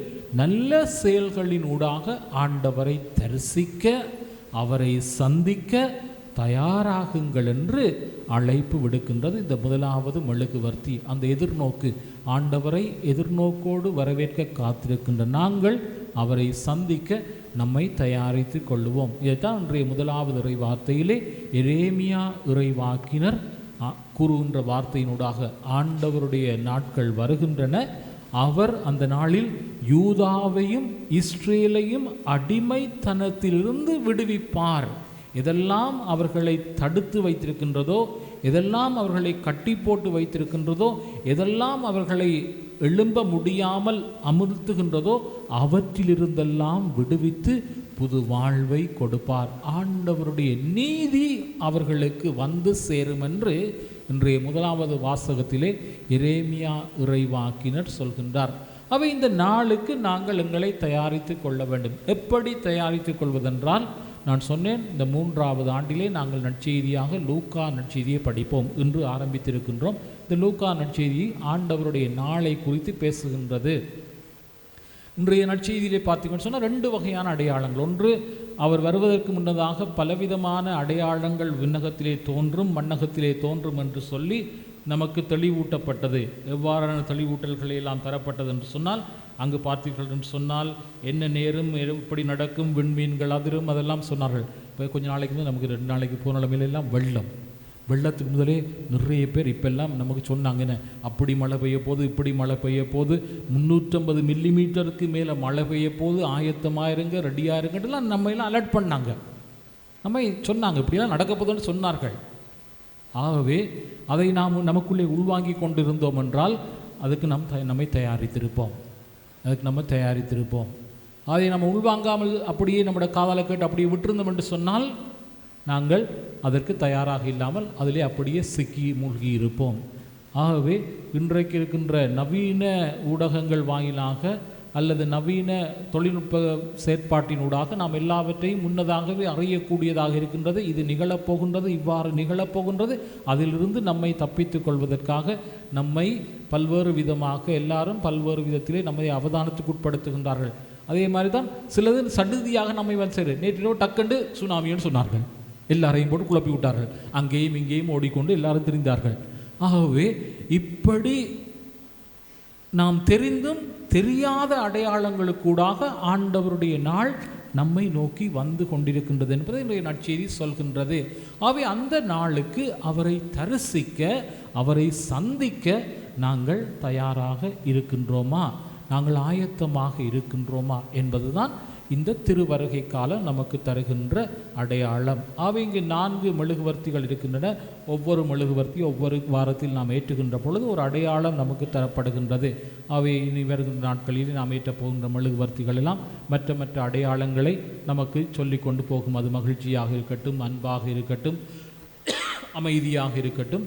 நல்ல செயல்களின் ஊடாக ஆண்டவரை தரிசிக்க அவரை சந்திக்க தயாராகுங்கள் என்று அழைப்பு விடுக்கின்றது இந்த முதலாவது மெழுகுவர்த்தி. அந்த எதிர்நோக்கு, ஆண்டவரை எதிர்நோக்கோடு வரவேற்க காத்திருக்கின்ற நாங்கள் அவரை சந்திக்க நம்மை தயாரித்து கொள்ளுவோம். இதைத்தான் இன்றைய முதலாவது இறை வார்த்தையிலே எரேமியா இறைவாக்கினர் கூறுகின்ற வார்த்தையினூடாக ஆண்டவருடைய நாட்கள் வருகின்றன, அவர் அந்த நாளில் யூதாவையும் இஸ்ரேலையும் அடிமைத்தனத்திலிருந்து விடுவிப்பார். எதெல்லாம் அவர்களை தடுத்து வைத்திருக்கின்றதோ, எதெல்லாம் அவர்களை கட்டி போட்டு வைத்திருக்கின்றதோ, எதெல்லாம் அவர்களை எழும்ப முடியாமல் அமுழ்த்துகின்றதோ அவற்றிலிருந்தெல்லாம் விடுவித்து புது வாழ்வை கொடுப்பார். ஆண்டவருடைய நீதி அவர்களுக்கு வந்து சேரும் என்று இன்றைய முதலாவது வாசகத்திலே எரேமியா இறைவாக்கினர் சொல்கின்றார். அவை இந்த நாளுக்கு நாங்கள் எங்களை தயாரித்து கொள்ள வேண்டும். எப்படி தயாரித்து கொள்வதென்றால், நான் சொன்னேன், இந்த 3வது ஆண்டிலே நாங்கள் நற்செய்தியாக லூக்கா நற்செய்தியை படிப்போம். இன்று ஆரம்பித்திருக்கின்றோம். இந்த லூக்கா நற்செய்தி ஆண்டவருடைய நாளை குறித்து பேசுகின்றது. இன்றைய நற்செய்தியிலே பார்த்தீங்கன்னு சொன்னால் 2 வகையான அடையாளங்கள். ஒன்று, அவர் வருவதற்கு முன்னதாக பலவிதமான அடையாளங்கள் விண்ணகத்திலே தோன்றும் மண்ணகத்திலே தோன்றும் என்று சொல்லி நமக்கு தெளிவூட்டப்பட்டது. எவ்வாறான தெளிவூட்டல்களை எல்லாம் தரப்பட்டது என்று சொன்னால், அங்கு பார்த்தீர்கள் என்று சொன்னால் என்ன நேரும், எப்படி நடக்கும், விண்மீன்கள் அதிரும், அதெல்லாம் சொன்னார்கள். இப்போ கொஞ்சம் நாளைக்கு வந்து நமக்கு 2 நாளைக்கு போன நிலைமையிலெல்லாம் வெள்ளத்துக்கு முதலே நிறைய பேர் இப்பெல்லாம் நமக்கு சொன்னாங்க, என்ன அப்படி மழை பெய்ய போது, இப்படி மழை பெய்ய போது, 350 மில்லிமீட்டருக்கு மேலே மழை பெய்ய போது, ஆயத்தமாயிருங்க, ரெடியாயிருங்கலாம் நம்ம எல்லாம் அலர்ட் பண்ணாங்க. நம்ம சொன்னாங்க இப்படிலாம் நடக்க போதுன்னு சொன்னார்கள். ஆகவே அதை நாம் நமக்குள்ளே உள்வாங்கி கொண்டிருந்தோம் என்றால் அதுக்கு நம்மை தயாரித்திருப்போம். அதை நம்ம உள்வாங்காமல் அப்படியே நம்முடைய காதால கேட்டு அப்படியே விட்டிருந்தோம் என்று சொன்னால் நாங்கள் அதற்கு தயாராக இல்லாமல் அதிலே அப்படியே சிக்கி மூழ்கி இருப்போம். ஆகவே இன்றைக்கு இருக்கின்ற நவீன ஊடகங்கள் வாயிலாக அல்லது நவீன தொழில்நுட்ப செயற்பாட்டினூடாக நாம் எல்லாவற்றையும் முன்னதாகவே அறியக்கூடியதாக இருக்கின்றது. இது நிகழப்போகின்றது, இவ்வாறு நிகழப்போகின்றது. அதிலிருந்து நம்மை தப்பித்து கொள்வதற்காக நம்மை பல்வேறு விதமாக எல்லாரும் பல்வேறு விதத்திலே நம்மை அவதானத்துக்கு உட்படுத்துகின்றார்கள். அதே மாதிரி தான் சிலது சடுதியாக நம்மை வந்து நேற்றிரோ டக்கண்டு சுனாமின்னு சொன்னார்கள், எல்லாரையும் போட்டு குழப்பி விட்டார்கள், அங்கேயும் இங்கேயும் ஓடிக்கொண்டு எல்லாரும் தெரிந்தார்கள். ஆகவே இப்படி நாம் தெரிந்தும் தெரியாத அடையாளங்களுக்கூடாக ஆண்டவருடைய நாள் நம்மை நோக்கி வந்து கொண்டிருக்கின்றது என்பதை இன்றைய நற்செய்தி சொல்கின்றது. ஆகவே அந்த நாளுக்கு அவரை தரிசிக்க, அவரை சந்திக்க நாங்கள் தயாராக இருக்கின்றோமா, நாங்கள் ஆயத்தமாக இருக்கின்றோமா என்பதுதான் இந்த திருவருகை காலம் நமக்கு தருகின்ற அடையாளம். அவை இங்கு 4 மெழுகுவர்த்திகள் இருக்கின்றன. ஒவ்வொரு மெழுகுவர்த்தியும் ஒவ்வொரு வாரத்தில் நாம் ஏற்றுகின்ற பொழுது ஒரு அடையாளம் நமக்கு தரப்படுகின்றது. அவை இனி வருகின்ற நாட்களில் நாம் ஏற்றப் போகின்ற மெழுகுவர்த்திகள் எல்லாம் மற்ற அடையாளங்களை நமக்கு சொல்லி கொண்டு போகும். அது மகிழ்ச்சியாக இருக்கட்டும், அன்பாக இருக்கட்டும், அமைதியாக இருக்கட்டும்,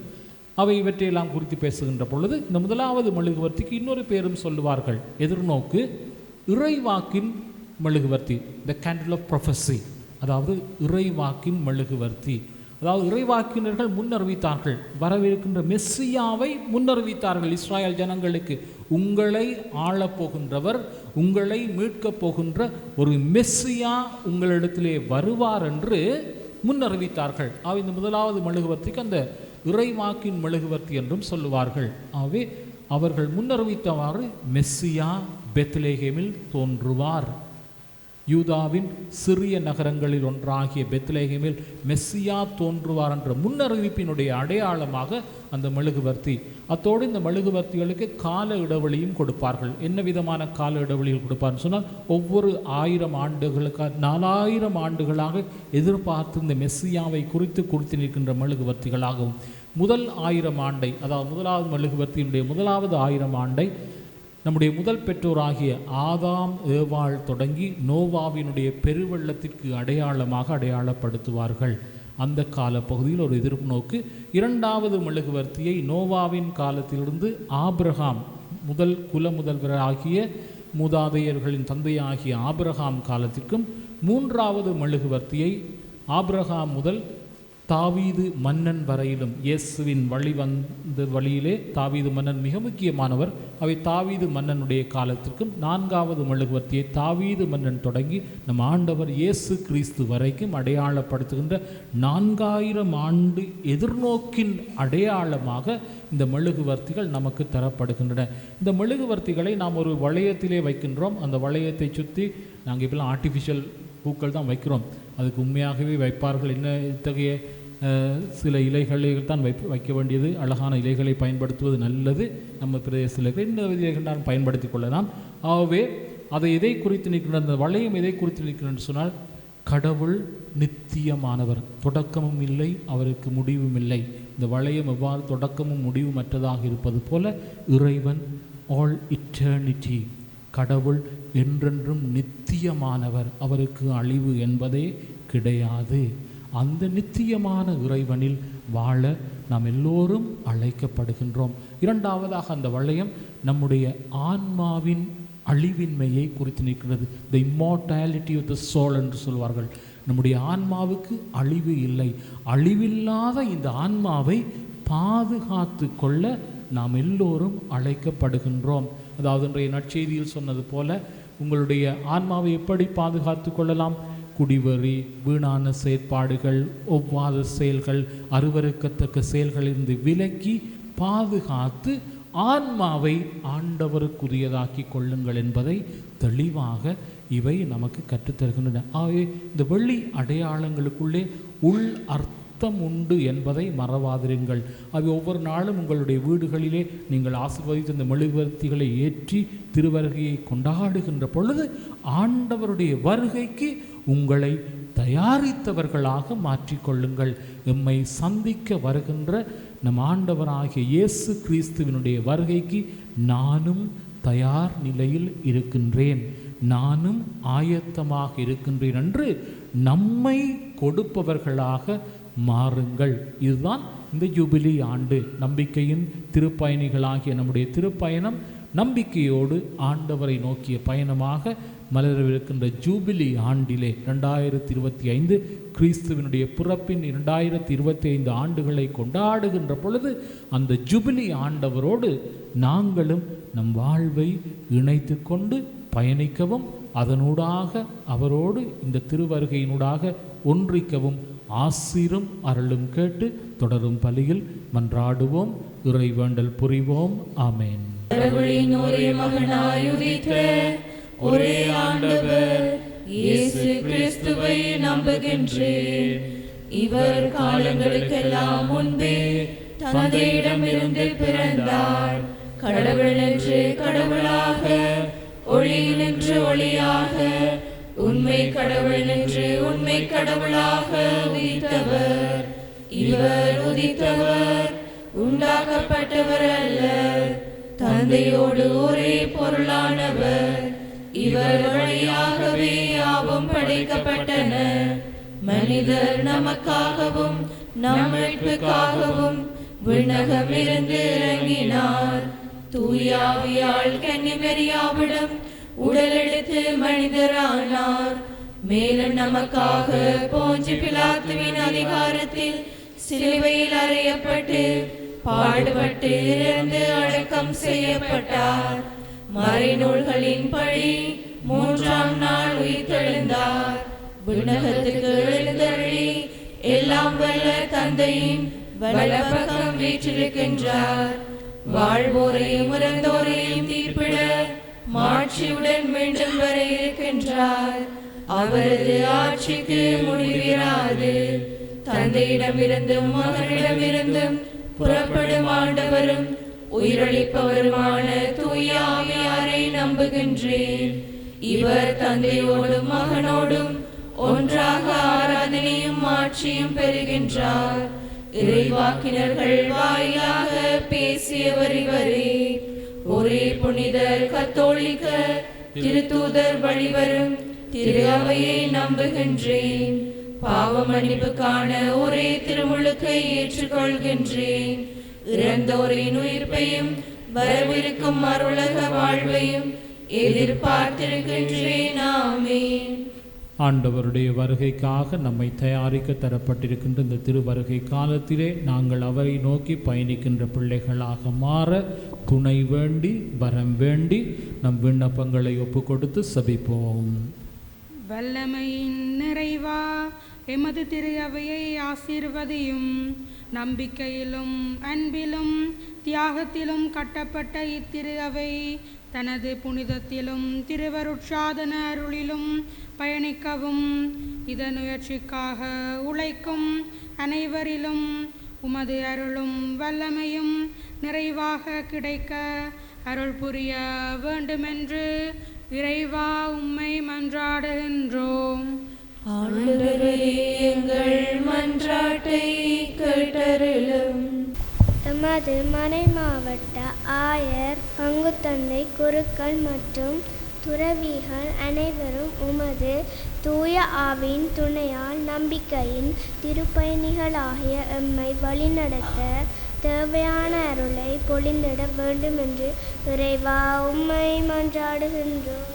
அவை இவற்றையெல்லாம் குறித்து பேசுகின்ற பொழுது இந்த முதலாவது மெழுகுவர்த்திக்கு இன்னொரு பேரும் சொல்லுவார்கள். எதிர்நோக்கு இறைவாக்கின் மெழுகுவர்த்தி, த கேண்டில் ஆஃப் ப்ரொஃபஸி, அதாவது இறைவாக்கின் மெழுகுவர்த்தி. அதாவது இறைவாக்கினர்கள் முன்னறிவித்தார்கள், வரவிருக்கின்ற மெஸ்ஸியாவை முன்னறிவித்தார்கள் இஸ்ராயல் ஜனங்களுக்கு. உங்களை ஆளப்போகின்றவர், உங்களை மீட்கப் போகின்ற ஒரு மெஸ்ஸியா உங்களிடத்திலே வருவார் என்று முன்னறிவித்தார்கள். இந்த முதலாவது மெழுகுவர்த்திக்கு அந்த இறைவாக்கின் மெழுகுவர்த்தி என்றும் சொல்லுவார்கள். ஆகவே அவர்கள் முன்னறிவித்தவாறு மெஸ்ஸியா பெத்லேகேமில் தோன்றுவார். யூதாவின் சிறிய நகரங்களில் ஒன்றாகிய பெத்லேகேமில் மெஸ்ஸியா தோன்றுவார் என்ற முன்னறிவிப்பினுடைய அடையாளமாக அந்த மெழுகுவர்த்தி. அத்தோடு இந்த மெழுகுவர்த்திகளுக்கு கால இடைவெளியும் கொடுப்பார்கள். என்ன விதமான கால இடைவெளிகள் கொடுப்பார்னு சொன்னால், ஒவ்வொரு 1000 ஆண்டுகளுக்கு 4000 ஆண்டுகளாக எதிர்பார்த்து இந்த மெஸ்ஸியாவை குறித்து நிற்கின்ற மெழுகுவர்த்திகளாகவும், முதல் 1000 ஆண்டை, அதாவது முதலாவது மெழுகுவர்த்தியினுடைய முதலாவது 1000 ஆண்டை நம்முடைய முதல் பெற்றோராகிய ஆதாம் ஏவாள் தொடங்கி நோவாவினுடைய பெருவெள்ளத்திற்கு அடையாளப்படுத்துவார்கள். அந்த காலப்பகுதியில் ஒரு எதிர்நோக்கு. 2வது மெழுகுவர்த்தியை நோவாவின் காலத்திலிருந்து ஆபிரகாம் முதல் முதல்வராகிய மூதாதையர்களின் தந்தையாகிய ஆபிரகாம் காலத்திற்கும், 3வது மெழுகுவர்த்தியை ஆபிரகாம் முதல் தாவீது மன்னன் வரையிலும், இயேசுவின் வழியிலே தாவீது மன்னன் மிக முக்கியமானவர். அவை தாவீது மன்னனுடைய காலத்திற்கும், 4வது மெழுகுவர்த்தியை தாவீது மன்னன் தொடங்கி நம் ஆண்டவர் இயேசு கிறிஸ்து வரைக்கும் அடையாளப்படுத்துகின்ற 4000 ஆண்டு எதிர்நோக்கின் அடையாளமாக இந்த மெழுகுவர்த்திகள் நமக்கு தரப்படுகின்றன. இந்த மெழுகுவர்த்திகளை நாம் ஒரு வளையத்திலே வைக்கின்றோம். அந்த வளையத்தை சுற்றி நாங்கள் இப்போலாம் ஆர்டிஃபிஷியல் பூக்கள் தான் வைக்கிறோம். அதுக்கு உண்மையாகவே வைப்பார்கள். என்ன இத்தகைய சில இலைகளை தான் வைக்க வேண்டியது. அழகான இலைகளை பயன்படுத்துவது நல்லது. நம்ம பிரதேசத்தில் இந்த இலைகள் தான் பயன்படுத்தி கொள்ளலாம். ஆகவே அதை எதை குறித்து நிற்கின்ற, அந்த வளையம் எதை குறித்து நிற்கிறேன்னு சொன்னால், கடவுள் நித்தியமானவர், தொடக்கமும் இல்லை, அவருக்கு முடிவும் இல்லை. இந்த வளையம் எவ்வாறு தொடக்கமும் முடிவுமற்றதாக இருப்பது போல இறைவன் ஆல் இட்டர்னிட்டி, கடவுள் என்றென்றும் நித்தியமானவர், அவருக்கு அழிவு என்பதே கிடையாது. அந்த நித்தியமான இறைவனில் வாழ நாம் எல்லோரும் அழைக்கப்படுகின்றோம். 2வதாக அந்த வளையம் நம்முடைய ஆன்மாவின் அழிவின்மையை குறித்து நிற்கிறது. த இம்மார்டாலிட்டி ஆஃப் த சோல் என்று சொல்வார்கள். நம்முடைய ஆன்மாவுக்கு அழிவு இல்லை. அழிவில்லாத இந்த ஆன்மாவை பாதுகாத்து கொள்ள நாம் எல்லோரும் அழைக்கப்படுகின்றோம். அதாவது இன்றைய நற்செய்தியில் சொன்னது போல, உங்களுடைய ஆன்மாவை எப்படி பாதுகாத்து கொள்ளலாம்? குடிவெறி, வீணான செயற்பாடுகள், ஒவ்வாத செயல்கள், அருவருக்கத்தக்க செயல்களிலிருந்து விலக்கி பாதுகாத்து ஆன்மாவை ஆண்டவருக்குரியதாக்கி கொள்ளுங்கள் என்பதை தெளிவாக இவை நமக்கு கற்றுத்தருகின்றன. ஆகவே இந்த வெள்ளி அடையாளங்களுக்குள்ளே உள் அர்த்தம் உண்டு என்பதை மறவாதிருங்கள். அது ஒவ்வொரு நாளும் உங்களுடைய வீடுகளிலே நீங்கள் ஆசீர்வதித்து இந்த மெழுகுவர்த்திகளை ஏற்றி திருவருகையை கொண்டாடுகின்ற பொழுது ஆண்டவருடைய வருகைக்கு உங்களை தயாரித்தவர்களாக மாற்றிக்கொள்ளுங்கள். எம்மை சந்திக்க வருகின்ற நம் ஆண்டவராகிய இயேசு கிறிஸ்துவினுடைய வருகைக்கு நானும் தயார் நிலையில் இருக்கின்றேன், நானும் ஆயத்தமாக இருக்கின்றேன் என்று நம்மை கொடுப்பவர்களாக மாறுங்கள். இதுதான் இந்த ஜூபிலி ஆண்டு. நம்பிக்கையின் திருப்பயணிகளாகிய நம்முடைய திருப்பயணம் நம்பிக்கையோடு ஆண்டவரை நோக்கிய பயணமாக மலரவிருக்கின்ற ஜூபிலி ஆண்டிலே 2025 கிறிஸ்துவினுடைய பிறப்பின் 2025 ஆண்டுகளை கொண்டாடுகின்ற பொழுது அந்த ஜூபிலி ஆண்டவரோடு நாங்களும் நம் வாழ்வை இணைத்து கொண்டு பயணிக்கவும், அதனூடாக அவரோடு இந்த திருவருகையினூடாக ஒன்றிக்கவும் ஆசீரும் அருளும் கேட்டு தொடரும் பலியில் மன்றாடுவோம். இறை வேண்டல் புரிவோம். ஆமேன். கடவுளின் ஒரே மகனாய் உதித்த ஒரே ஆண்டவர் இயேசு கிறிஸ்துவை நம்புகின்றேன். இவர் காலங்களுக்கெல்லாம் முன்பே தந்தையிடமிருந்து பிறந்தார். கடவுள் என்று கடவுளாக, ஒளி என்று ஒளியாக, உண்மை கடவுள் என்று உண்மை கடவுளாக உதித்தவர். இவர் உதித்தவர், உண்டாக்கப்பட்டவர் அல்ல, தந்தையோடு ஒரே பொருளானவர். இவர் வழியாகவே யாவும் படைக்கப்பட்டன. மனிதர் நமக்காகவும் நம் மீட்புக்காகவும் விண்ணகமிருந்து இறங்கினார். தூயாவியால் கன்னிமரியாவிடம் உடலெடுத்து மனிதரானார். மேலும் நமக்காக போஞ்சு பிலாத்துவின் அதிகாரத்தில் சிலுவையில் அறையப்பட்டு பாடுபட்டு இறந்து அடக்கம் செய்யப்பட்டார். மறைநூல்களின்படி 3ஆம் நாள் உயிர்த்தெழுந்தார். விண்ணகத்துக்கு எழுந்தருளி எல்லாம் வல்ல தந்தையின் வலப்பக்கம் வீற்றிருக்கின்றார். வாழ்வோரையும் இறந்தோரையும் தீர்ப்பிட மாட்சியுடன் மீண்டும் வர இருக்கின்றார். அவரது ஆட்சிக்கு முடிவிராது. தந்தையிடமிருந்தும் மகனிடமிருந்தும் புறப்படும் ஆண்டவரும் உயிரளிப்பவருமான தூய ஆவியாரை நம்புகின்றேன். இவர் தந்தையோடும் மகனோடும் ஒன்றாக ஆராதனையும் ஆட்சியும் பெறுகின்றார். இறைவாக்கினர்கள் வாயிலாக பேசியவர் இவரே. ஒரே புனிதர் கத்தோலிக்க திருத்தூதர் வழிவரும் திரு அவையை நம்புகின்றேன். பாவ மன்னிப்புக்கான ஒரே திருமுழுக்கை ஏற்றுக்கொள்கின்றேன். இறந்தோரின் உயிர்ப்பையும் வரவிருக்கும் அருளக வாழ்வையும் எதிர்பார்த்திருக்கின்றேன். ஆமென். ஆண்டவருடைய வருகைக்காக நம்மை தயாரிக்க தரப்பட்டிருக்கின்ற இந்த திருவருகை காலத்திலே நாங்கள் அவரை நோக்கி பயணிக்கின்ற பிள்ளைகளாக மாற துணை வேண்டி வரம் வேண்டி நம் விண்ணப்பங்களை ஒப்பு கொடுத்து சபிப்போம். வல்லமையின் நிறைவா, எமது திரு அவையை ஆசீர்வதியும். நம்பிக்கையிலும் அன்பிலும் தியாகத்திலும் கட்டப்பட்ட இத்திரு அவை தனது புனிதத்திலும் திருவருட்சாதன அருளிலும் பயணிக்கவும் இதன் முயற்சிக்காக உழைக்கும் அனைவரிலும் உமது அருளும் வல்லமையும் நிறைவாக கிடைக்க அருள் புரிய வேண்டுமென்று இறைவா உம்மை மன்றாடுகின்றோம். ஆண்டவரே, எங்கள் மன்றாட்டை கேட்டருளும். எமது மறை மாவட்ட ஆயர், பங்குத்தந்தை, குருக்கள் மற்றும் துறவிகள் அனைவரும் உமது தூய ஆவியின் துணையால் நம்பிக்கையின் திருப்பயணிகளாகிய எம்மை வழிநடத்த தேவையான அருளை பொழிந்திட வேண்டும் என்று இறைவா உம்மை மன்றாடுகின்றோம்.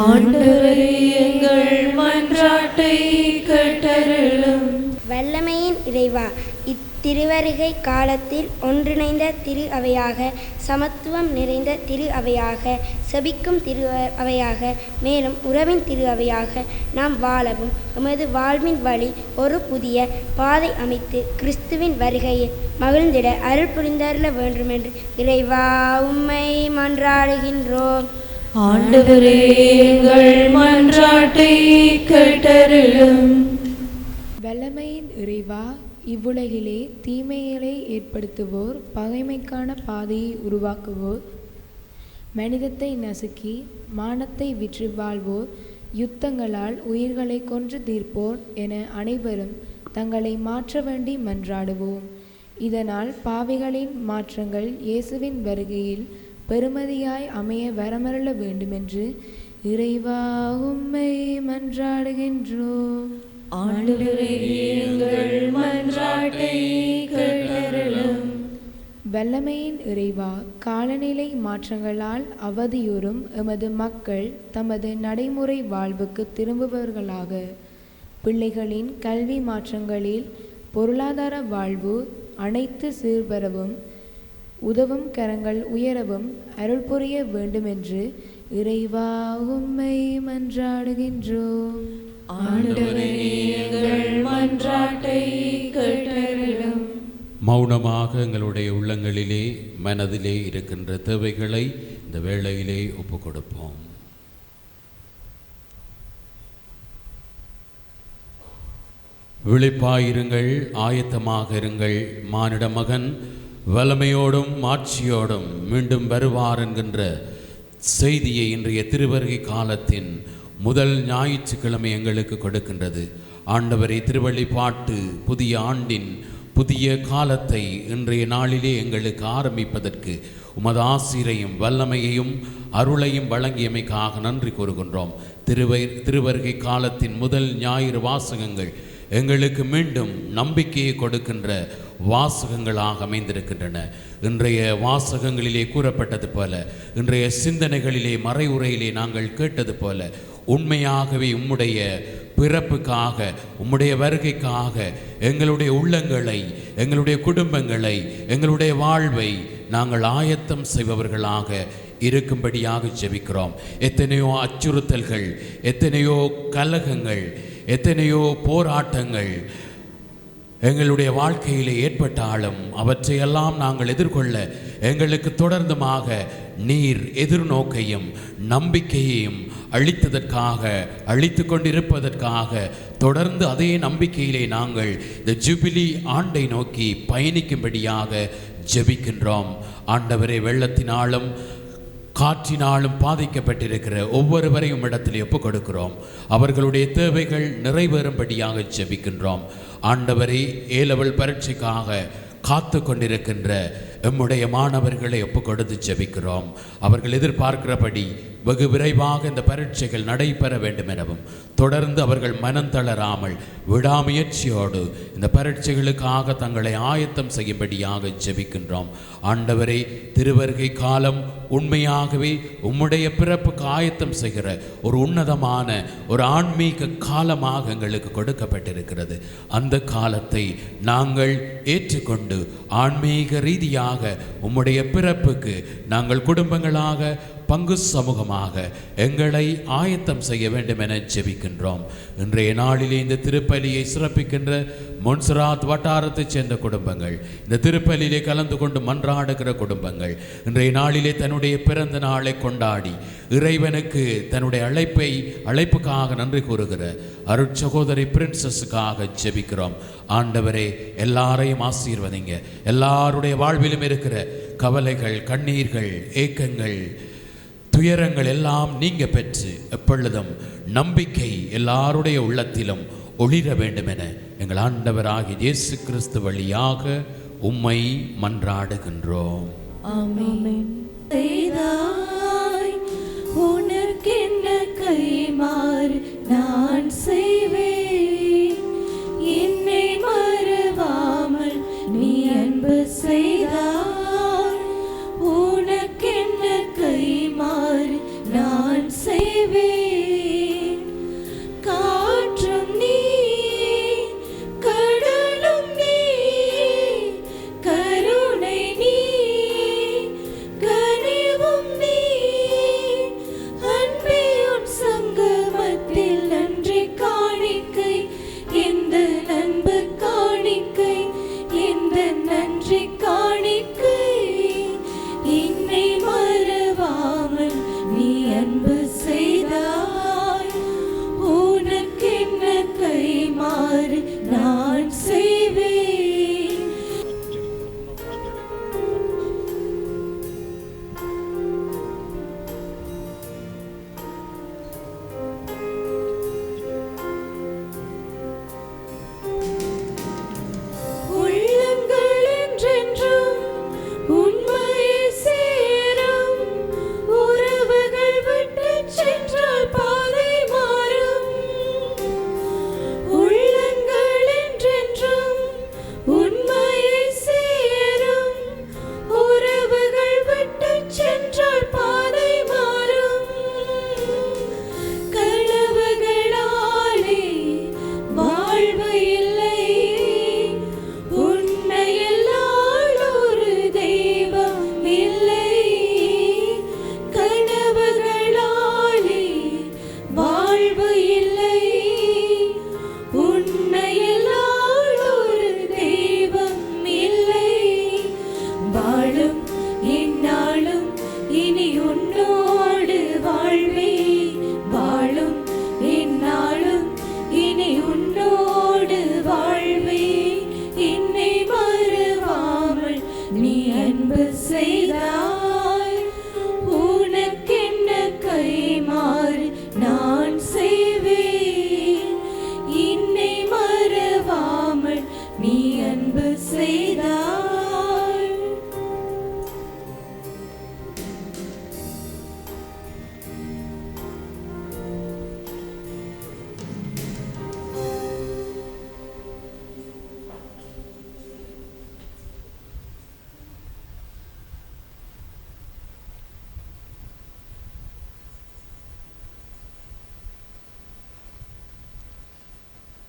ஆண்டவரே, எங்கள் மன்றாட்டை கேட்டருளும். வல்லமையின் இறைவா, இத்திருவருகை காலத்தில் ஒன்றிணைந்த திரு அவையாக, சமத்துவம் நிறைந்த திரு அவையாக, செபிக்கும் திரு அவையாக, மேலும் உறவின் திரு அவையாக நாம் வாழவும் எமது வாழ்வின் வழி ஒரு புதிய பாதை அமைத்து கிறிஸ்துவின் வருகையில் மகிழ்ந்திட அருள் புரிந்தருள வேண்டுமென்று இறைவா உம்மை மன்றாடுகின்றோம். ஆண்டவரே, எங்கள் மன்றாட்டை கேட்டருளும். வல்லமையின் இறைவா, இவ்வுலகிலே தீமைகளை ஏற்படுத்துவோர், பகைமைக்கான பாதையை உருவாக்குவோர், மனிதத்தை நசுக்கி மானத்தை விற்று வாழ்வோர், யுத்தங்களால் உயிர்களை கொன்று தீர்ப்போர் என அனைவரும் தங்களை மாற்ற வேண்டி மன்றாடுவோம். இதனால் பாவிகளின் மாற்றங்கள் இயேசுவின் வருகையில் பெருமதியாய் அமைய வரமருள வேண்டுமென்று இறைவா உம்மை மன்றாடுகின்றோம். ஆண்டவரே, எங்கள் மன்றாட்டை கேட்டருளும். வல்லமையின் இறைவா, காலநிலை மாற்றங்களால் அவதியுறும் எமது மக்கள் தமது நடைமுறை வாழ்வுக்கு திரும்புபவர்களாக, பிள்ளைகளின் கல்வி மாற்றங்களில் பொருளாதார வாழ்வு அனைத்து சீர்பெறவும் உதவும் கரங்கள் உயரவும் அருள் புரிய வேண்டுமென்று இறைவா உம்மை மன்றாடுகின்றோம். ஆண்டவரே, எங்கள் மன்றாட்டை கேட்டருளும். மௌனமாக எங்களுடைய உள்ளங்களிலே மனதிலே இருக்கின்ற தேவைகளை இந்த வேளையிலே ஒப்புக் கொடுப்போம். விழிப்பாயிருங்கள், ஆயத்தமாக இருங்கள், மானிட மகன் வல்லமையோடும் ஆட்சியோடும் மீண்டும் வருவார் என்கின்ற செய்தியை இன்றைய திருவருகை காலத்தின் முதல் ஞாயிற்றுக்கிழமை எங்களுக்கு கொடுக்கின்றது. ஆண்டவரை திருவள்ளிப்பாட்டு புதிய ஆண்டின் புதிய காலத்தை இன்றைய நாளிலே எங்களுக்கு ஆரம்பிப்பதற்கு உமது ஆசிரையும் வல்லமையையும் அருளையும் வழங்கியமைக்காக நன்றி கூறுகின்றோம். திருவருகை காலத்தின் முதல் ஞாயிறு வாசகங்கள் எங்களுக்கு மீண்டும் நம்பிக்கையை கொடுக்கின்ற வாசகங்களாக அமைந்திருக்கின்றன. இன்றைய வாசகங்களிலே கூறப்பட்டது போல, இன்றைய சிந்தனைகளிலே மறைவுரையிலே நாங்கள் கேட்டது போல, உண்மையாகவே உம்முடைய பிறப்புக்காக, உம்முடைய வருகைக்காக எங்களுடைய உள்ளங்களை, எங்களுடைய குடும்பங்களை, எங்களுடைய வாழ்வை நாங்கள் ஆயத்தம் செய்பவர்களாக இருக்கும்படியாக ஜெபிக்கிறோம். எத்தனையோ அச்சுறுத்தல்கள், எத்தனையோ கலகங்கள், எத்தனையோ போராட்டங்கள் எங்களுடைய வாழ்க்கையிலே ஏற்பட்டாலும் அவற்றையெல்லாம் நாங்கள் எதிர்கொள்ள எங்களுக்கு தொடர்ந்துமாக நீர் எதிர்நோக்கையும் நம்பிக்கையையும் அளித்து கொண்டிருப்பதற்காக தொடர்ந்து அதே நம்பிக்கையிலே நாங்கள் இந்த ஜூபிலி ஆண்டை நோக்கி பயணிக்கும்படியாக ஜெபிக்கின்றோம். ஆண்டவரே, வெள்ளத்தினாலும் காற்றினாலும் பாதிக்கப்பட்டிருக்கிற ஒவ்வொருவரையும் இடத்திலே ஒப்புக் கொடுக்கிறோம். அவர்களுடைய தேவைகள் நிறைவேறும்படியாக ஜெபிக்கின்றோம். ஆண்டவரே, ஏலவல் பரீட்சைக்காக காத்து கொண்டிருக்கின்ற எம்முடைய மாணவர்களை ஒப்புக் கொடுத்து ஜெபிக்கிறோம். அவர்கள் எதிர்பார்க்கிறபடி வெகு விரைவாக இந்த பரீட்சைகள் நடைபெற வேண்டும் எனவும், தொடர்ந்து அவர்கள் மனம் தளராமல் விடாமுயற்சியோடு இந்த பரீட்சைகளுக்காக தங்களை ஆயத்தம் செய்யும்படியாக ஜெபிக்கின்றோம். ஆண்டவரே, திருவருகை காலம் உண்மையாகவே உம்முடைய பிறப்புக்கு ஆயத்தம் செய்கிற ஒரு உன்னதமான ஒரு ஆன்மீக காலமாக எங்களுக்கு கொடுக்கப்பட்டிருக்கிறது. அந்த காலத்தை நாங்கள் ஏற்றுக்கொண்டு ஆன்மீக ரீதியாக உம்முடைய பிறப்புக்கு நாங்கள் குடும்பங்களாக பங்கு சமூகமாக எங்களை ஆயத்தம் செய்ய வேண்டும் என ஜெபிக்கின்றோம். இன்றைய நாளிலே இந்த திருப்பலியை சிறப்பிக்கின்ற மொன்சராத் வட்டாரத்தைச் சேர்ந்த குடும்பங்கள், இந்த திருப்பலியிலே கலந்து கொண்டு மன்றாடுகிற குடும்பங்கள், இன்றைய நாளிலே தன்னுடைய பிறந்த நாளை கொண்டாடி இறைவனுக்கு தன்னுடைய அழைப்புக்காக நன்றி கூறுகிற அருட்சகோதரி பிரின்சஸுக்காக ஜெபிக்கிறோம். ஆண்டவரே, எல்லாரையும் ஆசீர்வதிங்க. எல்லாருடைய வாழ்விலும் இருக்கிற கவலைகள், கண்ணீர்கள், ஏக்கங்கள், துயரங்கள் எல்லாம் நீங்க பெற்று எப்பொழுதும் நம்பிக்கை எல்லாருடைய உள்ளத்திலும் ஒளிர வேண்டும் என எங்கள் ஆண்டவராகிய இயேசு கிறிஸ்து வழியாக உம்மை மன்றாடுகின்றோம். ஆமென். உனக்கென்ன கைமாறு நான் செய்வேன், என்னை மறவாமல் நீ அன்பு செய்தாய். உனக்கென்ன கைமாறு நான் செய்வேன், காற்றும் நீ, கடலும் நீ, கருணை நீ,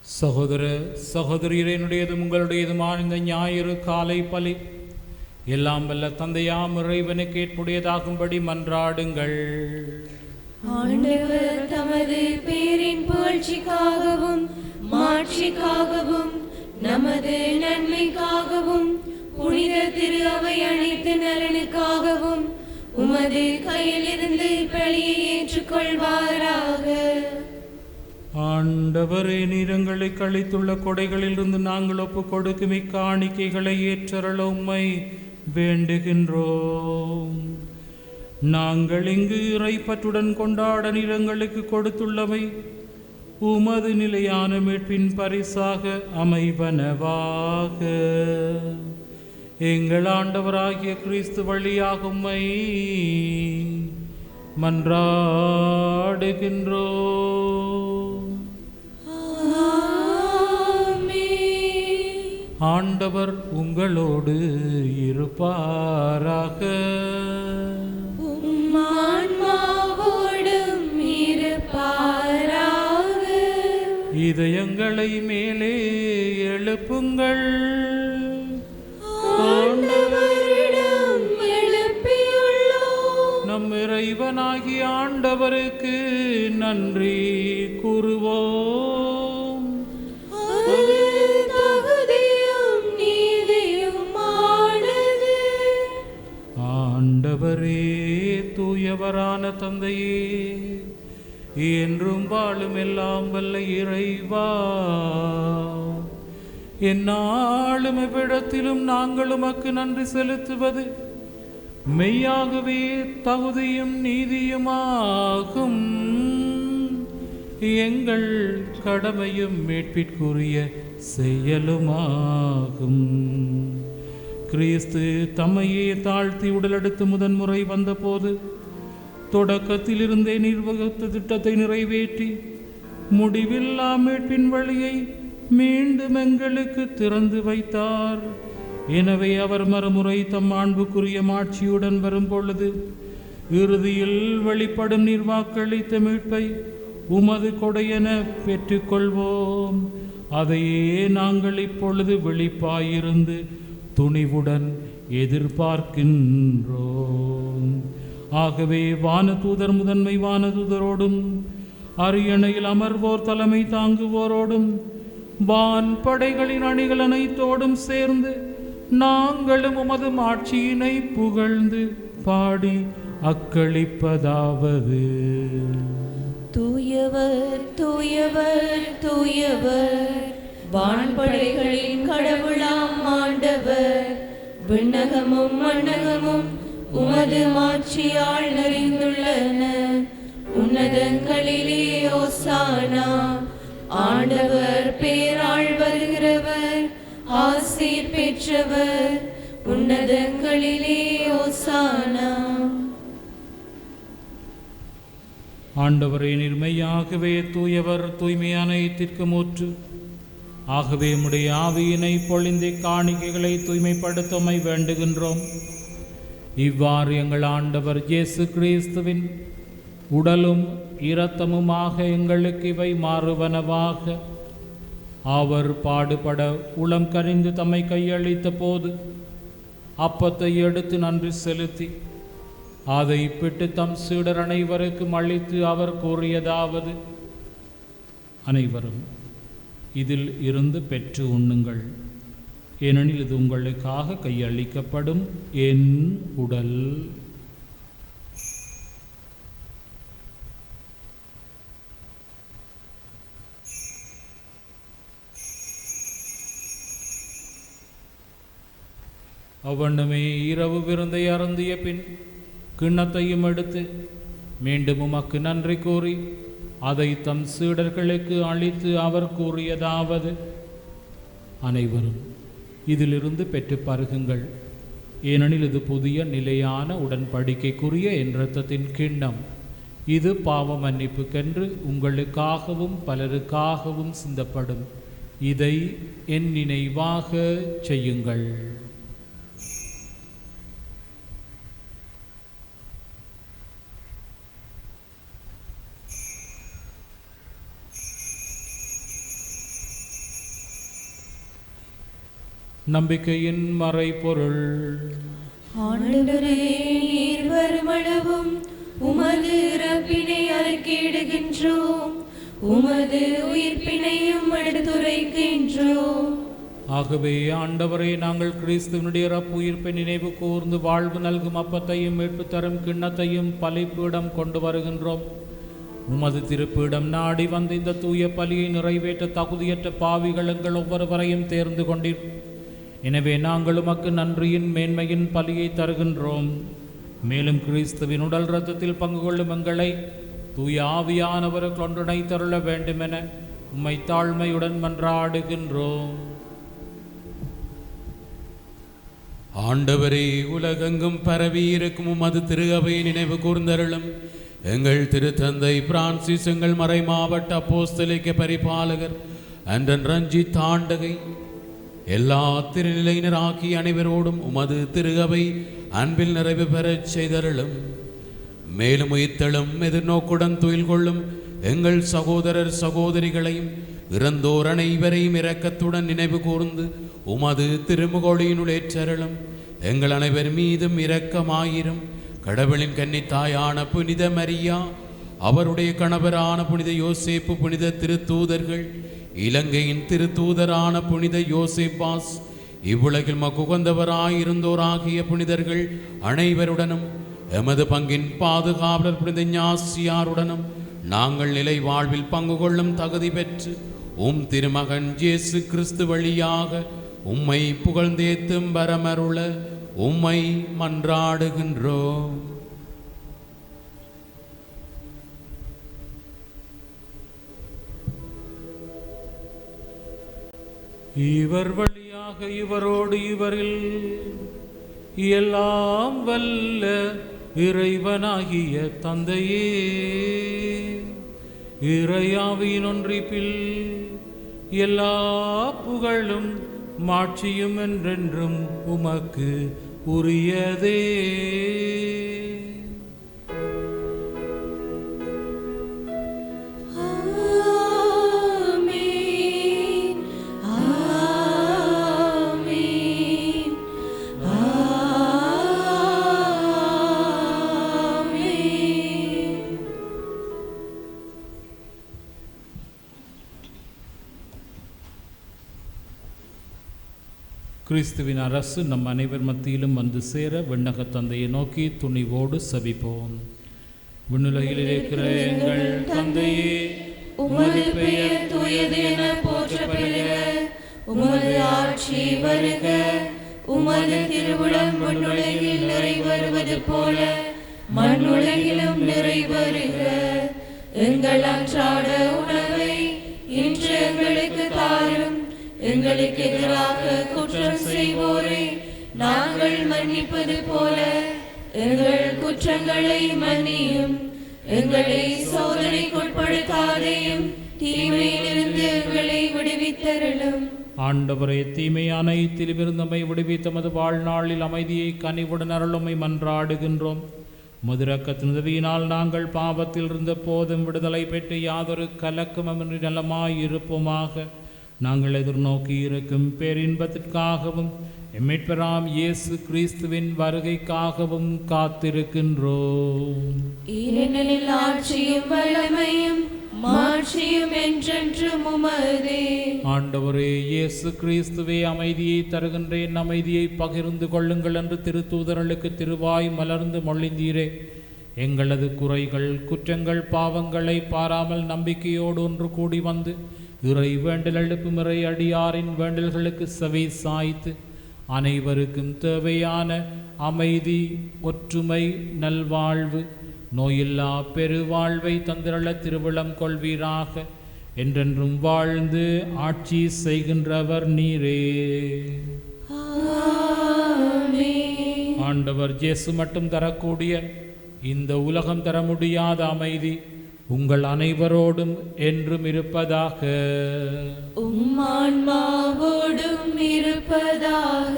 சகோதர சகோதரியனுடையதும் உங்களுடையதுமான இந்த ஞாயிறு காலை பலி எல்லாம் வல்ல தந்தையாம் இறைவனுக்கு ஏற்புடையதாகும்படி மன்றாடுங்கள். ஆண்டவர் தமது பேரின் புகழ்ச்சிக்காகவும் மாட்சிக்காகவும் நமது நன்மைக்காகவும் புனித திரு அவை அனைத்து நலனுக்காகவும் உமது கையிலிருந்து பலியை ஏற்றுக்கொள்வாராக. ஆண்டவரே, நீரங்களை கழித்துள்ள கொடைகளிலிருந்து நாங்கள் ஒப்புக் கொடுக்கும் இக்காணிக்கைகளை ஏற்றருள உம்மை வேண்டுகின்றோம். நாங்கள் இங்கு இறைப்பற்றுடன் கொண்டாட நீரங்களுக்கு கொடுத்துள்ளவை உமது நிலையான மீட்பின் பரிசாக அமைவனவாக. எங்கள் ஆண்டவராகிய கிறிஸ்து வழியாக உம்மை மன்றாடுகின்றோம். ஆண்டவர் உங்களோடு இருப்பாராக. இதயங்களை மேலே எழுப்புங்கள். நம் இறைவனாகிய ஆண்டவருக்கு நன்றி கூறுவோம். ஆண்டவரே, தூயவரான தந்தையே, என்றும் வாழும் எல்லாம் வல்ல இறைவா, எந்நாளும் எவ்விடத்திலும் நாங்கள் உமக்கு நன்றி செலுத்துவது மெய்யாகவே தகுதியும் நீதியுமாகும். எங்கள் கடமையும் மீட்பிற்குரிய செயலுமாகும். கிறிஸ்து தம்மையே தாழ்த்தி உடலெடுத்து முதன்முறை வந்தபோது தொடக்கத்திலிருந்தே நிர்வகித்த திட்டத்தை நிறைவேற்றி முடிவில்லா மீட்பின் வழியை மீண்டும் எங்களுக்கு திறந்து வைத்தார். எனவே அவர் மறுமுறை தம் மாண்புக்குரிய மாட்சியுடன் வரும் பொழுது இறுதியில் வெளிப்படும் நிர்வாக்களித்த மீட்பை உமது கொடையென பெற்றுக்கொள்வோம். அதையே நாங்கள் இப்பொழுது விழிப்பாயிருந்து துணிவுடன் எதிர்பார்க்கின்றோம். ஆகவே வானதூதர் முதன்மை வானதூதரோடும் அரியணையில் அமர்வோர் தலைமை தாங்குவோரோடும் வான் படைகளின் அணிகள் அனைத்தோடும் சேர்ந்து நாங்களும் உமது மாட்சியினை புகழ்ந்து பாடி அக்களிப்பதாவது: தூயவர் தூயவர் தூயவர், வான்படைகளின் கடவுளாம் ஆண்டவர். விண்ணகமும் மண்ணகமும் உமது மாட்சியால் நிறைந்துள்ளன. உன்னதங்களிலே ஓசானா. ஆண்டவர் பேரால் வருகிறவர் ஆசீர் பெற்றவர். உன்னதங்களிலே ஓசானா. ஆண்டவரே, நிர்மையாகவே தூயவர், தூய்மையான அனைத்திற்கும் ஊற்று. ஆகவே உம்முடைய ஆவியினை பொழிந்து காணிக்கைகளை தூய்மைப்படுத்தமை வேண்டுகின்றோம். இவ்வாறு எங்கள் ஆண்டவர் இயேசு கிறிஸ்துவின் உடலும் இரத்தமுமாக எங்களுக்கு இவை மாறுவனவாக. அவர் பாடுபட உளம் கனிந்து தம்மை கையளித்த போது அப்பத்தை எடுத்து நன்றி செலுத்தி அதை பிட்டு தம் சீடர் அனைவருக்கும் அளித்து அவர் கூறியதாவது: அனைவரும் இதில் இருந்து பெற்று உண்ணுங்கள், ஏனெனில் இது உங்களுக்காக கையளிக்கப்படும் என் உடல். அவ்வண்ணமே இரவு விருந்தை அருந்திய பின் கிண்ணத்தையும் எடுத்து மீண்டும் உமக்கு நன்றி கூறி அதை தம் சீடர்களுக்கு அளித்து அவர் கூறியதாவது: அனைவரும் இதிலிருந்து பெற்று பருகுங்கள், ஏனெனில் இது புதிய நிலையான உடன்படிக்கைக்குரிய என் இரத்தத்தின் கிண்ணம். இது பாவ மன்னிப்புக்கென்று உங்களுக்காகவும் பலருக்காகவும் சிந்தப்படும். இதை என் நினைவாக செய்யுங்கள். நம்பிக்கையின் மறைபொருள். ஆண்டவரே, நீர் வருமளவும் உமது இறப்பினை அறிக்கையிடுகின்றோம், உமது உயிர்ப்பினையும் எடுத்துரைக்கின்றோம். ஆகவே ஆண்டவரே, நாங்கள் கிறிஸ்துவனுடைய இறப்பு உயிர்ப்பை நினைவு கூர்ந்து வாழ்வு நல்கும் அப்பத்தையும் மீட்பு தரும் கிண்ணத்தையும் பலிப்பீடம் கொண்டு வருகின்றோம். உமது திருப்பீடம் நாடி வந்து இந்த தூய பலியை நிறைவேற்ற தகுதியற்ற பாவிகள் எங்கள் ஒவ்வொருவரையும் தேர்ந்து கொண்டீர். எனவே நாங்கள் உமக்கு நன்றியின் மேன்மையின் பலியை தருகின்றோம். மேலும் கிறிஸ்துவின் உடல் இரத்தத்தில் பங்கு கொள்ளும் எங்களை தூய ஆவியானவர்கள் ஒன்றிணைத்தருள வேண்டுமென உம்மை தாழ்மையுடன் மன்றாடுகின்றோம். ஆண்டவரே, உலகெங்கும் பரவி இருக்கும் உமது திரு அவையை நினைவு கூர்ந்தருளும். எங்கள் திருத்தந்தை பிரான்சிஸ், எங்கள் மறை மாவட்ட அப்போஸ்தலிக்க பரிபாலகர் அன்றன் ரஞ்சித் ஆண்டகை, எல்லா திருநிலையினர் ஆகிய அனைவரோடும் உமது திரு அவை அன்பில் நிறைவு பெறச் செய்தருளும். மேலும் உயிர்த்தெழும் எதிர்நோக்குடன் துயில் கொள்ளும் எங்கள் சகோதரர் சகோதரிகளையும் இறந்தோர் அனைவரையும் இரக்கத்துடன் நினைவு கூர்ந்து உமது திருமுகொழியினுள் ஏற்றருளும். எங்கள் அனைவர் மீதும் இரக்கமாயிரும். கடவுளின் கன்னித்தாயான புனித மரியா, அவருடைய கணவரான புனித யோசேப்பு, புனித திருத்தூதர்கள், இலங்கையின் திருத்தூதரான புனித யோசேப்பாஸ், இவ்வுலகில் மக்குகந்தவராயிருந்தோராகிய புனிதர்கள் அனைவருடனும் எமது பங்கின் பாதுகாவலர் புனித ஞாசியாருடனும் நாங்கள் நிலை வாழ்வில் பங்கு கொள்ளும் தகுதி பெற்று உம் திருமகன் இயேசு கிறிஸ்து வழியாக உம்மை புகழ்ந்தேத்தும் வரமருள உம்மை மன்றாடுகின்றோம். இவர் வழியாக இவரோடு இவரில் எல்லாம் வல்ல இறைவனாகிய தந்தையே, இறையாவியின் ஒன்றிப்பில் எல்லா புகழும் மாட்சியும் என்றென்றும் உமக்கு உரியதே. கிறிஸ்துவின் அரசு நம் அனைவர் மத்தியிலும் வந்து சேர விண்ணக தந்தையை நோக்கி துணிவோடு சபிப்போம். விண்ணுலகில் இருக்கிற எங்கள் தந்தையே, உமது பெயர் தூயது என போற்றப்படுக, உமது ஆட்சி வருக, உமது திருவுளம் விண்ணுலகில் நிறைவேறுவது போல மண்ணுலகிலும் நிறைவேறுக. எங்கள் அன்றாட உணவை இன்று எங்களுக்கு தாரும். எங்களுக்கு எதிராக குற்றம் செய்வோரை நாங்கள் மன்னிப்பது போல எங்கள் குற்றங்களை மன்னியும். எங்களை சோதனைக்குட்படுத்தாதேயும், தீமையிலிருந்து எங்களை விடுவித்தருளும். ஆண்டவரே, தீமையான அனைத்திலிருந்து நம்மை விடுவித்து தமது வாழ்நாளில் அமைதியை கனிவுடன் அருளுமை மன்றாடுகின்றோம். மதுரக்கத்தின் உதவியினால் நாங்கள் பாவத்தில் இருந்த போதும் விடுதலை பெற்று யாதொரு கலக்கமின்றி நலமாய் இருப்போமாக. நாங்கள் எதிர்நோக்கி இருக்கும் பேரின்பத்திற்காகவும் மீட்பராம் இயேசு கிறிஸ்துவின் வருகைக்காகவும் காத்திருக்கின்றோம். ஏனெனில் ஆட்சியும் வல்லமையும் மாட்சியும் என்றென்றும் உமதே. ஆண்டவரே இயேசு கிறிஸ்துவே, அமைதியை தருகின்றேன், அமைதியை பகிர்ந்து கொள்ளுங்கள் என்று திருத்தூதர்களுக்கு திருவாய் மலர்ந்து மொழிந்தீரே. எங்களது குறைகள் குற்றங்கள் பாவங்களை பாராமல் நம்பிக்கையோடு ஒன்று கூடி வந்து இறை வேண்டல் எழுப்பும் இறை அடியாரின் வேண்டல்களுக்கு செவி சாய்த்து அனைவருக்கும் தேவையான அமைதி, ஒற்றுமை, நல்வாழ்வு, நோயில்லா பெருவாழ்வை தந்திரள திருவிழம் கொள்வீராக. என்றென்றும் வாழ்ந்து ஆட்சி செய்கின்றவர் நீரே. ஆண்டவர் இயேசு மட்டும் தரக்கூடிய இந்த உலகம் தர முடியாத அமைதி உங்கள் அனைவரோடும் என்றும் இருப்பதாக. உம்மான்மாவோடும் இருப்பதாக.